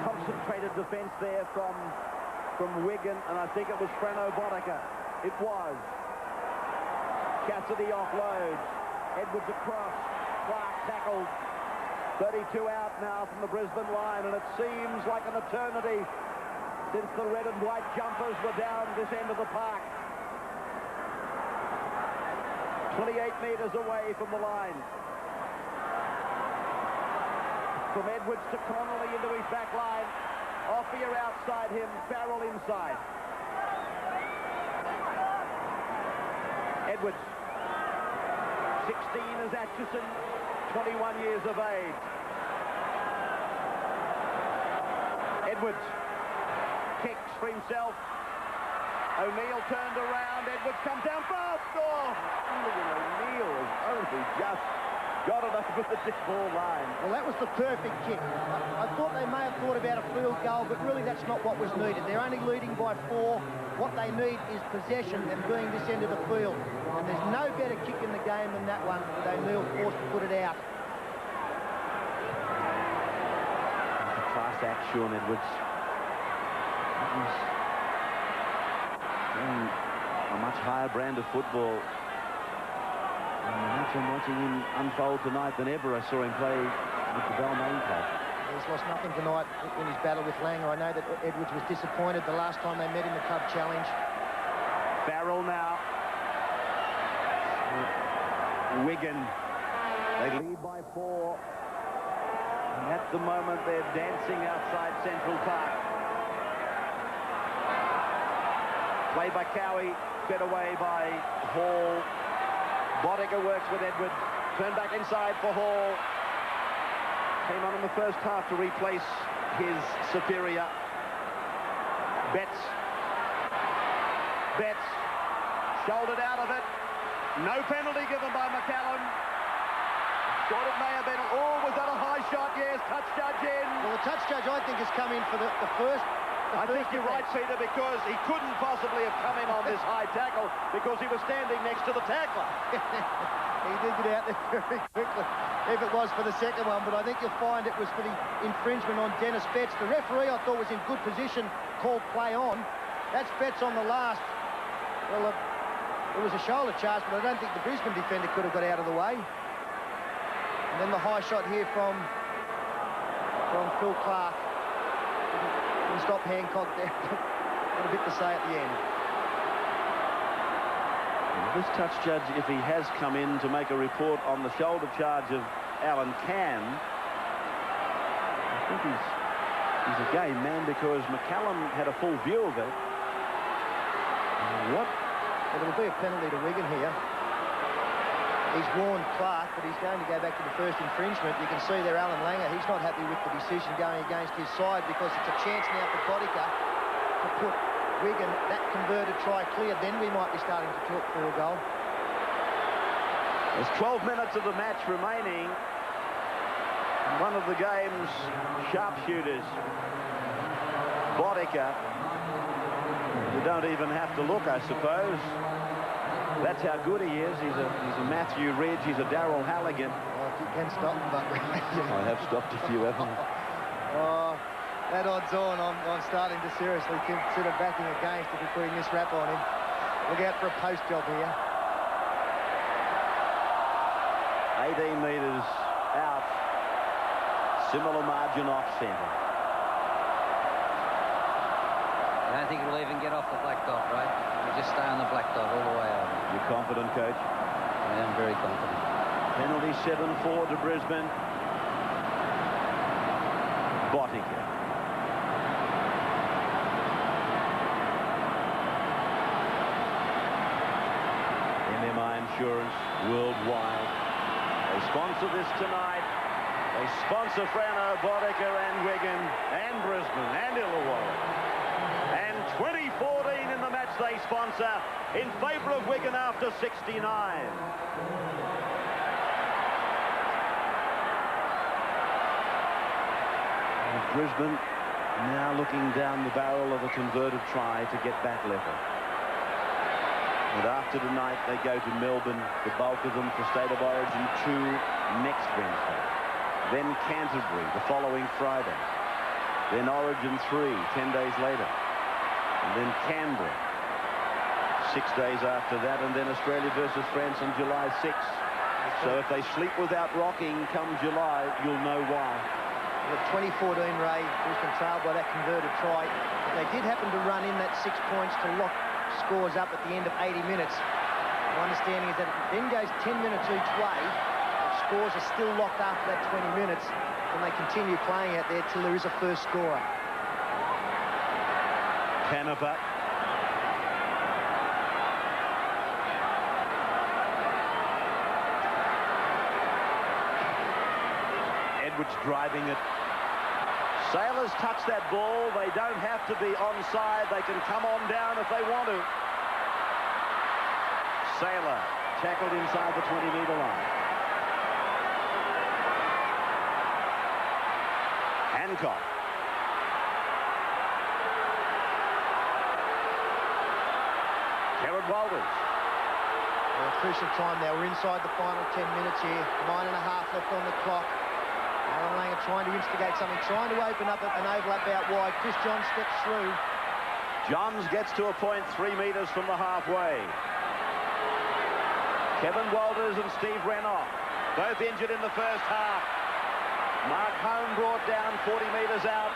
Concentrated defence there from Wigan, and I think it was Freno Boddicker. It was. Cassidy offloads. Edwards across. Clark tackled. 32 out now from the Brisbane line, and it seems like an eternity since the red and white jumpers were down this end of the park. 28 metres away from the line. From Edwards to Connolly into his back line. Offia outside him, Farrell inside. Edwards. 16 is Atchison, 21 years of age. Edwards kicks for himself. O'Neill turned around. Edwards comes down fast. Oh, O'Neill has only just got it over the dead ball line. Well, that was the perfect kick. I thought they may have thought about a field goal, but really that's not what was needed. They're only leading by 4. What they need is possession and being this end of the field. And there's no better kick in the game than that one, with O'Neill forced to put it out. Class act, Sean Edwards. A much higher brand of football. And the match I'm watching him unfold tonight than ever I saw him play with the Balmain club. He's lost nothing tonight in his battle with Langer. I know that Edwards was disappointed the last time they met in the club challenge. Farrell now. Wigan. They lead by 4. And at the moment they're dancing outside Central Park. Play by Cowie, fed away by Hall. Boddicker works with Edwards. Turn back inside for Hall. Came on in the first half to replace his superior. Betts. Shouldered out of it. No penalty given by McCallum. Thought it may have been. Oh, was that a high shot? Yes, touch judge in. Well, the touch judge, I think, has come in for the first. I think you're right, Peter, because he couldn't possibly have come in on this high tackle because he was standing next to the tackler. He did get out there very quickly if it was for the second one, but I think you'll find it was for the infringement on Dennis Betts. The referee, I thought, was in good position, called play on. That's Betts on the last. Well, it was a shoulder charge, but I don't think the Brisbane defender could have got out of the way. And then the high shot here from Phil Clark. Didn't stop Hancock there. Got a bit to say at the end. This touch judge, if he has come in to make a report on the shoulder charge of Alan Cann, I think he's a game man because McCallum had a full view of it. What? Well, it'll be a penalty to Wigan here. He's warned Clark, but he's going to go back to the first infringement. You can see there Alan Langer, he's not happy with the decision going against his side because it's a chance now for Boddicker to put Wigan that converted try clear. Then we might be starting to talk for a goal. There's 12 minutes of the match remaining. One of the game's sharpshooters, Boddicker. You don't even have to look, I suppose. That's how good he is. He's a Matthew Ridge. He's a Darryl Halligan. Oh, if you can stop him, but I have stopped a few, haven't I? Oh, that odds on, I'm starting to seriously consider backing against if you're putting this wrap on him. Look out for a post job here. 18 metres out. Similar margin off centre. I don't think it'll even get off the black dot, right? It'll just stay on the black dot all the way over. You're confident, Coach? I am very confident. Penalty 7-4 to Brisbane. Boddicker. MMI Insurance Worldwide. They sponsor this tonight. They sponsor Freno, Boddicker and Wigan and Brisbane and Illawarra. And 2014 in the match they sponsor in favour of Wigan after 69. And Brisbane now looking down the barrel of a converted try to get back level. And after tonight, they go to Melbourne, the bulk of them for State of Origin 2 next Wednesday. Then Canterbury the following Friday. Then Origin 3, 10 days later. And then Canberra 6 days after that. And then Australia versus France on July 6th. So if they sleep without rocking come July, you'll know why. With 2014, Ray, Brisbane trailed by that converted try. They did happen to run in that 6 points to lock scores up at the end of 80 minutes. My understanding is that it then goes 10 minutes each way. Scores are still locked after that 20 minutes, and they continue playing out there till there is a first scorer. Canepa. Edwards driving it. Sailors touch that ball. They don't have to be onside. They can come on down if they want to. Sailor tackled inside the 20-metre line. Hancock. Gerard Walters. Well, crucial time now. We're inside the final 10 minutes here. 9.5 left on the clock. Alan Langer trying to instigate something, trying to open up an overlap out wide. Chris Johns steps through. Johns gets to a point 3 metres from the halfway. Kevin Walters and Steve Renoff, both injured in the first half. Mark Home brought down 40 metres out.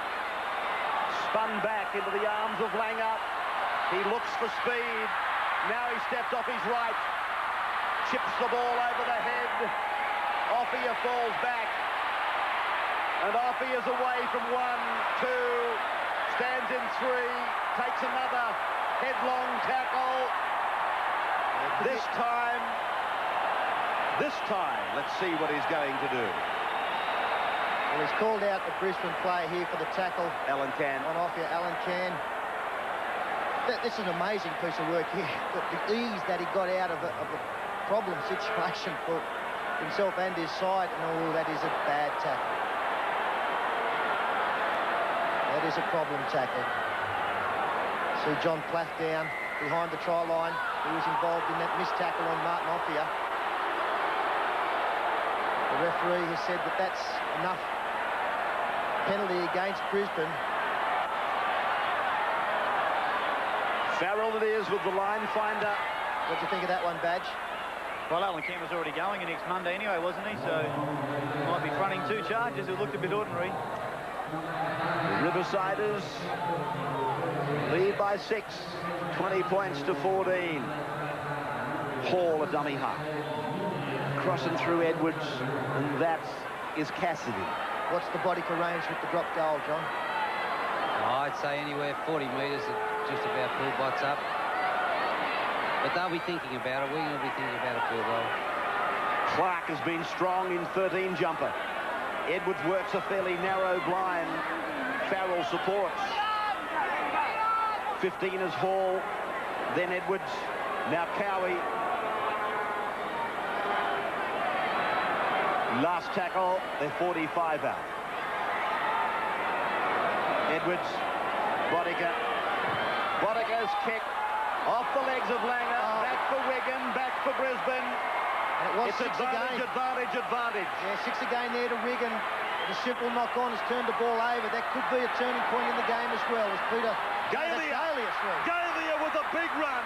Spun back into the arms of Langer. He looks for speed. Now he steps off his right. Chips the ball over the head. Offia falls back. And Offie is away from 1, 2, stands in 3, takes another headlong tackle. This time, let's see what he's going to do. Well, he's called out the Brisbane player here for the tackle. Alan Can. On Offia, Alan Can. This is an amazing piece of work here. The ease that he got out of a problem situation for himself and his side. And, oh, that is a bad tackle. That is a problem tackle. See John Plath down behind the try line. He was involved in that missed tackle on Martin Offia. The referee has said that that's enough penalty against Brisbane. Farrell it is with the line finder. What do you think of that one, Badge? Well, Alan Kent was already going next Monday anyway, wasn't he? So he might be fronting 2 charges. It looked a bit ordinary. The Riversiders lead by 6, 20 points to 14. Hall a dummy half. Crossing through Edwards, and that is Cassidy. What's the body for range with the drop goal, John? Oh, I'd say anywhere 40 metres, just about full bots up. But they'll be thinking about it. We're going to be thinking about a field goal. Clark has been strong in 13 jumper. Edwards works a fairly narrow blind. Farrell supports. 15 is Hall, then Edwards, now Cowie. Last tackle, they're 45 out. Edwards, Boddicker's kick off the legs of Langer, back for Wigan, back for Brisbane. And it was it's advantage. Yeah, 6 again there to Wigan. The simple knock-on has turned the ball over. That could be a turning point in the game as well, as Peter Galia with a big run.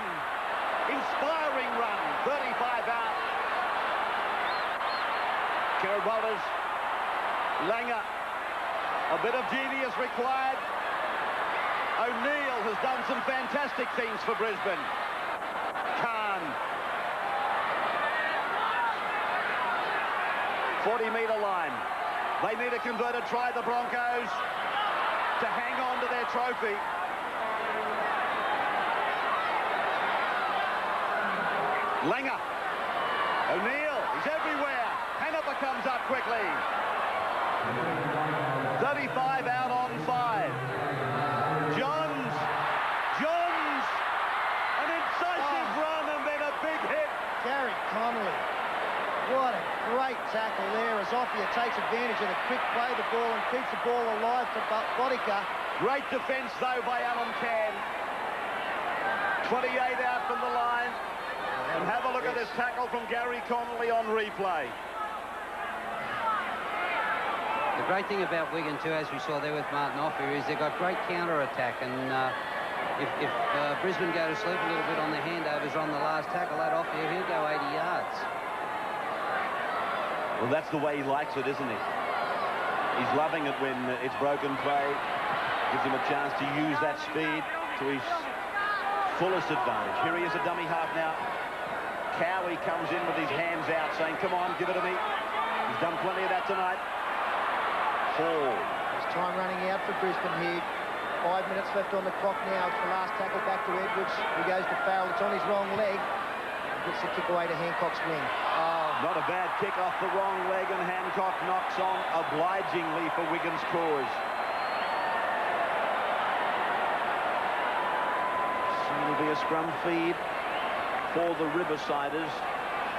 Inspiring run. 35 out. Gerard Walters. Langer. A bit of genius required. O'Neill has done some fantastic things for Brisbane. Khan. 40-metre line. They need a converted try, the Broncos, to hang on to their trophy. Langer. O'Neill, he's everywhere. Canepa comes up quickly. 35 out on 5. Johns. An incisive run and then a big hit. Gary Connolly. What a great tackle there as Offia takes advantage of the quick play of the ball and keeps the ball alive for Boddicka. Great defence, though, by Alan Can. 28 out from the line. And have a look at this tackle from Gary Connolly on replay. The great thing about Wigan, too, as we saw there with Martin Offier, is they've got great counter-attack. And if Brisbane go to sleep a little bit on the handovers on the last tackle, that Offier, he'll go 80 yards. Well, that's the way he likes it, isn't he? He's loving it when it's broken play. Gives him a chance to use that speed to his fullest advantage. Here he is, a dummy half now. Cowie comes in with his hands out, saying, come on, give it to me. He's done plenty of that tonight. Hall. There's time running out for Brisbane here. 5 minutes left on the clock now. It's the last tackle back to Edwards. He goes to Farrell. It's on his wrong leg. He gets the kick away to Hancock's wing. Oh, not a bad kick off the wrong leg, and Hancock knocks on obligingly for Wigan's cause. So it'll be a scrum feed for the Riversiders.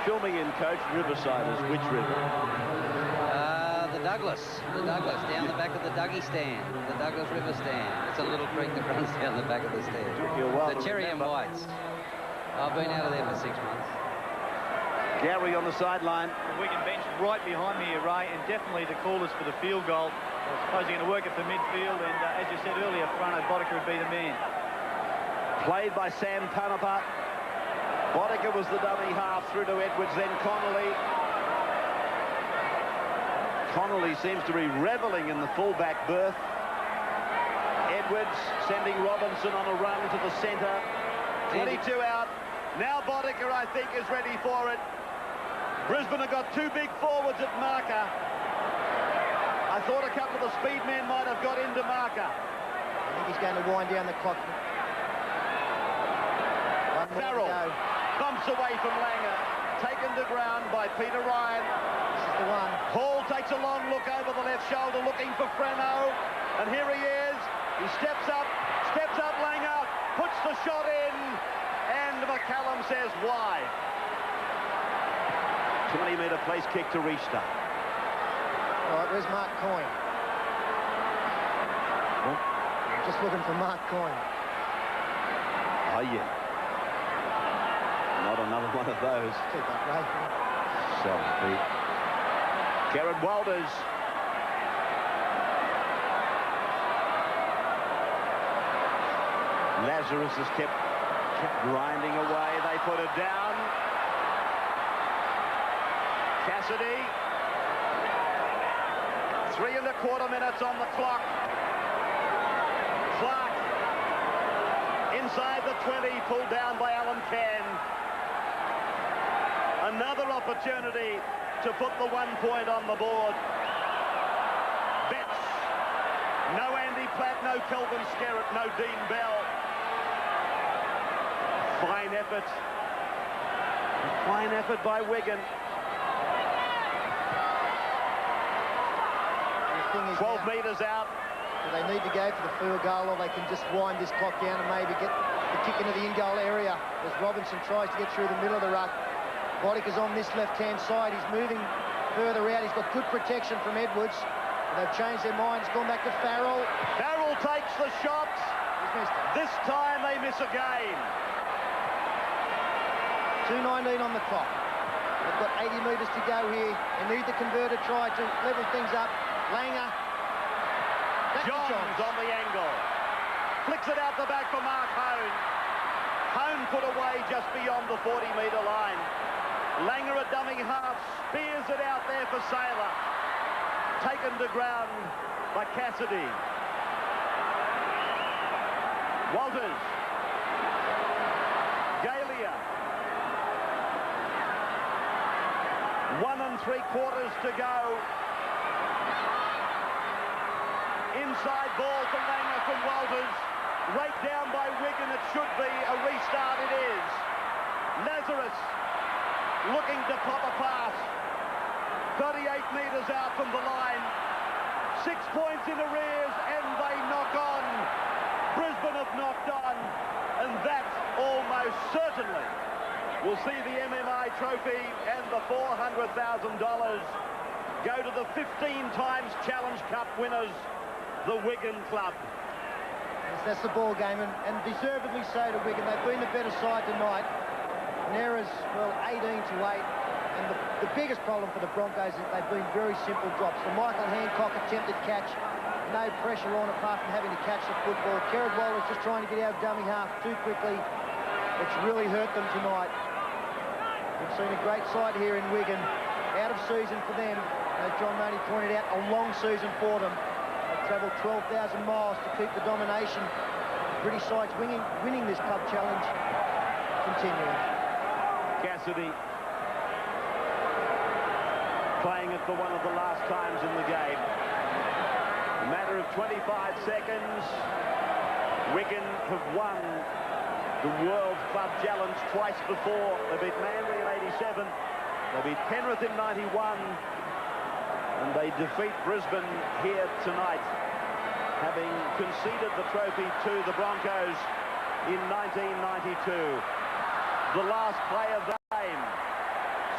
Fill me in, coach. Riversiders, which river? The Douglas, down the back of the Dougie stand, the Douglas River stand. It's a little creek that runs down the back of the stand. The Cherry and Whites. I've been out of there for 6 months. Gary on the sideline. The Wigan bench right behind me here, Ray, and definitely the callers for the field goal. I suppose they're going to work it for midfield, and as you said earlier, Frano Boddicker would be the man. Played by Sam Panapa. Boddicker was the dummy half through to Edwards, then Connolly. Connolly seems to be reveling in the fullback berth. Edwards sending Robinson on a run to the centre. 22 out. Now Boddicker, I think, is ready for it. Brisbane have got two big forwards at marker. I thought a couple of the speed men might have got into marker. I think he's going to wind down the clock. Farrell bumps away from Langer. Taken to ground by Peter Ryan. This is the one. Hall takes a long look over the left shoulder, looking for Freno. And here he is. He steps up, Langer, puts the shot in, and McCallum says, why? 20-metre place kick to restart. All right, where's Mark Coyne? I'm just looking for Mark Coyne. Oh, yeah. Not another one of those. Keep up, Ray. Self-beat. Gerard Walters. Lazarus has kept grinding away. They put it down. Cassidy. 3¼ minutes on the clock. Clark. Inside the 20, pulled down by Alan Cann. Another opportunity to put the 1 point on the board. Betts. No Andy Platt, no Kelvin Skerritt, no Dean Bell. Fine effort. Fine effort by Wigan. 12 metres out. Do they need to go for the field goal, or they can just wind this clock down and maybe get the kick into the in-goal area as Robinson tries to get through the middle of the ruck. Boddicker's on this left-hand side. He's moving further out. He's got good protection from Edwards. They've changed their minds, gone back to Farrell. Farrell takes the shot. This time they miss again. 2:19 on the clock. They've got 80 metres to go here. They need the converter try to level things up. Langer. Johns on the angle. Flicks it out the back for Mark Hone. Hone put away just beyond the 40-metre line. Langer, a dummy half, spears it out there for Saylor. Taken to ground by Cassidy. Walters. Galia. 1 3/4 to go. Inside ball to Langer from Walters. Right down by Wigan. It should be a restart. It is. Lazarus looking to pop a pass. 38 metres out from the line. 6 points in arrears, and they knock on. Brisbane have knocked on, and that almost certainly will see the MMI trophy and the $400,000 go to the 15 times Challenge Cup winners, the Wigan Club. Yes, that's the ball game, and deservedly so to Wigan. They've been the better side tonight. And errors, well, 18 to 8. And the biggest problem for the Broncos is they've been very simple drops. The Michael Hancock attempted catch, no pressure on apart from having to catch the football. Kerrod Waller's just trying to get out of dummy half too quickly. It's really hurt them tonight. We've seen a great side here in Wigan. Out of season for them. As John Money pointed out, a long season for them. They've travelled 12,000 miles to keep the domination. British sides winning this club challenge. Continuing. Cassidy playing it for one of the last times in the game. A matter of 25 seconds. Wigan have won the World Club Challenge twice before. They beat Manly in '87. They beat Penrith in '91. And they defeat Brisbane here tonight, having conceded the trophy to the Broncos in 1992. The last play of the game.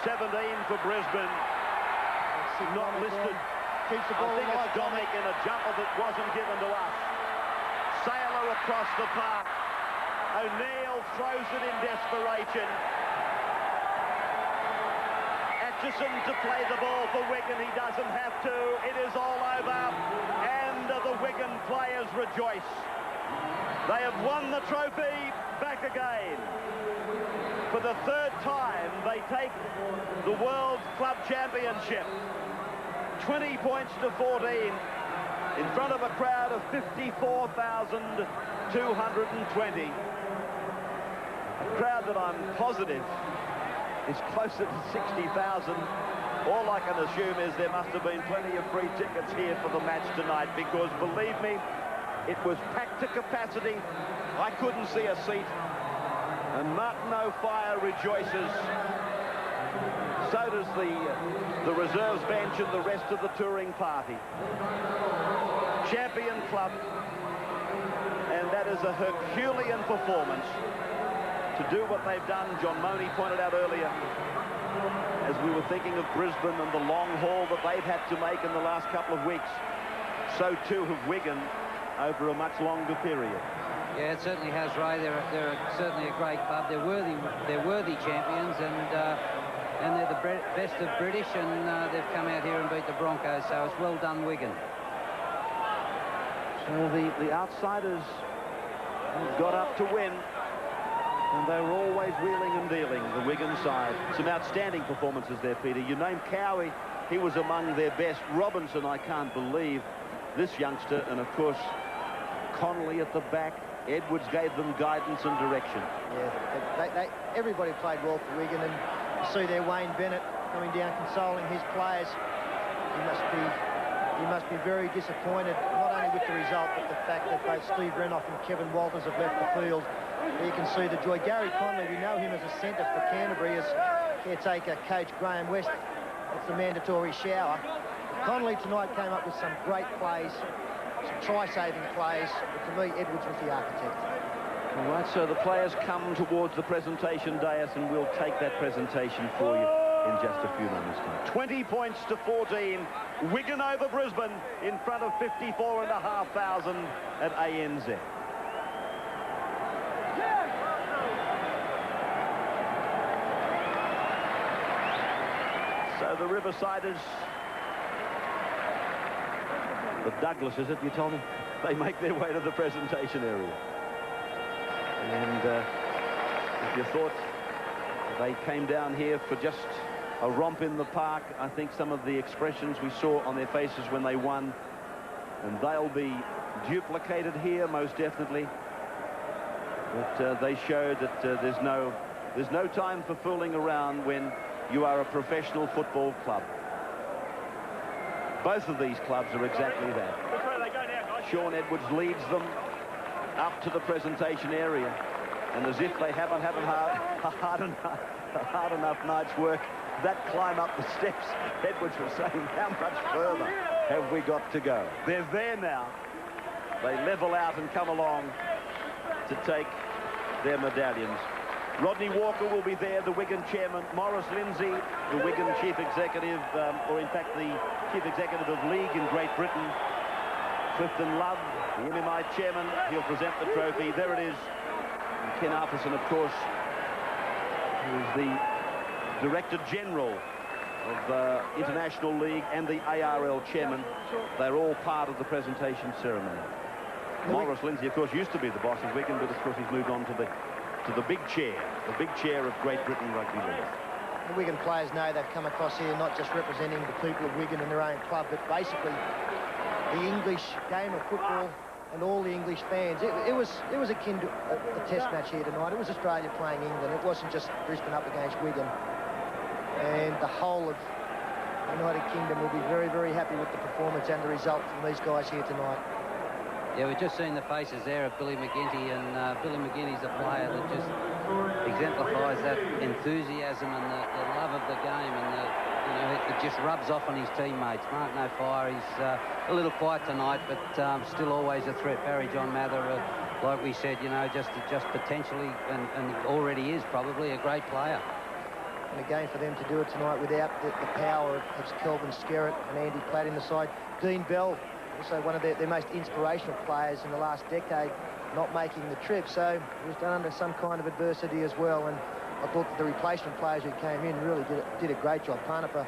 17 for Brisbane. Not listed. Keeps the ball I think alive, it's Dominic in a jumper that wasn't given to us. Sailor across the park. O'Neill throws it in desperation. Atchison to play the ball for Wigan. He doesn't have to. It is all over. And the Wigan players rejoice. They have won the trophy back again. For the third time, they take the World Club Championship. 20 points to 14 in front of a crowd of 54,220. A crowd that I'm positive is closer to 60,000. All I can assume is there must have been plenty of free tickets here for the match tonight, because believe me, it was packed to capacity. I couldn't see a seat. And Martin O'Fire rejoices. So does the reserves bench and the rest of the touring party. Champion club. And that is a Herculean performance. To do what they've done, John Money pointed out earlier, as we were thinking of Brisbane and the long haul that they've had to make in the last couple of weeks. So too have Wigan over a much longer period. Yeah, it certainly has, Ray. They're certainly a great club. They're worthy champions, and they're the best of British, and they've come out here and beat the Broncos, so it's well done, Wigan. So the outsiders got up to win, and they were always wheeling and dealing, the Wigan side. Some outstanding performances there, Peter. You named Cowie. He was among their best. Robinson, I can't believe this youngster, and of course Connolly at the back. Edwards gave them guidance and direction. Yeah, everybody played well for Wigan, and you see there Wayne Bennett coming down consoling his players. He must be very disappointed, not only with the result, but the fact that both Steve Renoff and Kevin Walters have left the field. There you can see the joy. Gary Connolly, we know him as a centre for Canterbury, as caretaker coach Graham West. It's the mandatory shower. Connolly tonight came up with some great plays, some try-saving plays, but to me, Edwards was the architect. All right, so the players come towards the presentation dais, and we'll take that presentation for you in just a few moments' time. 20 points to 14. Wigan over Brisbane in front of 54,500 at ANZ. So the Riversiders, the Douglas, is it, you told me? They make their way to the presentation area. And if you thought they came down here for just a romp in the park, I think some of the expressions we saw on their faces when they won, and they'll be duplicated here most definitely. But they showed that there's no time for fooling around when you are a professional football club. Both of these clubs are exactly that. Sean Edwards leads them up to the presentation area, and as if they haven't had a hard enough night's work, that climb up the steps, Edwards was saying, how much further have we got to go? They're there now. They level out and come along to take their medallions. Rodney Walker will be there, the Wigan chairman. Maurice Lindsay, the Wigan chief executive, or in fact the chief executive of League in Great Britain. Clifton Love, the MMI chairman, he'll present the trophy. There it is. And Ken Arthurson, of course, who is the Director General of International League and the ARL Chairman. They're all part of the presentation ceremony. Maurice Lindsay, of course, used to be the boss of Wigan, but of course he's moved on to the big chair of Great Britain Rugby League. The Wigan players know they've come across here not just representing the people of Wigan and their own club, but basically the English game of football and all the English fans. It was akin to a test match here tonight. It was Australia playing England. It wasn't just Brisbane up against Wigan. And the whole of the United Kingdom will be very, very happy with the performance and the result from these guys here tonight. Yeah, we've just seen the faces there of Billy McGinty, and Billy McGinty's a player that just exemplifies that enthusiasm and the love of the game, and it just rubs off on his teammates. Mark No Fire, he's a little quiet tonight, but still always a threat. Barry John Mather, like we said, just potentially, and already is probably a great player. And again, for them to do it tonight without the power of Kelvin Skerritt and Andy Platt in the side. Dean Bell, also one of their most inspirational players in the last decade, not making the trip. So it was done under some kind of adversity as well. And I thought that the replacement players who came in really did a great job. Parnapa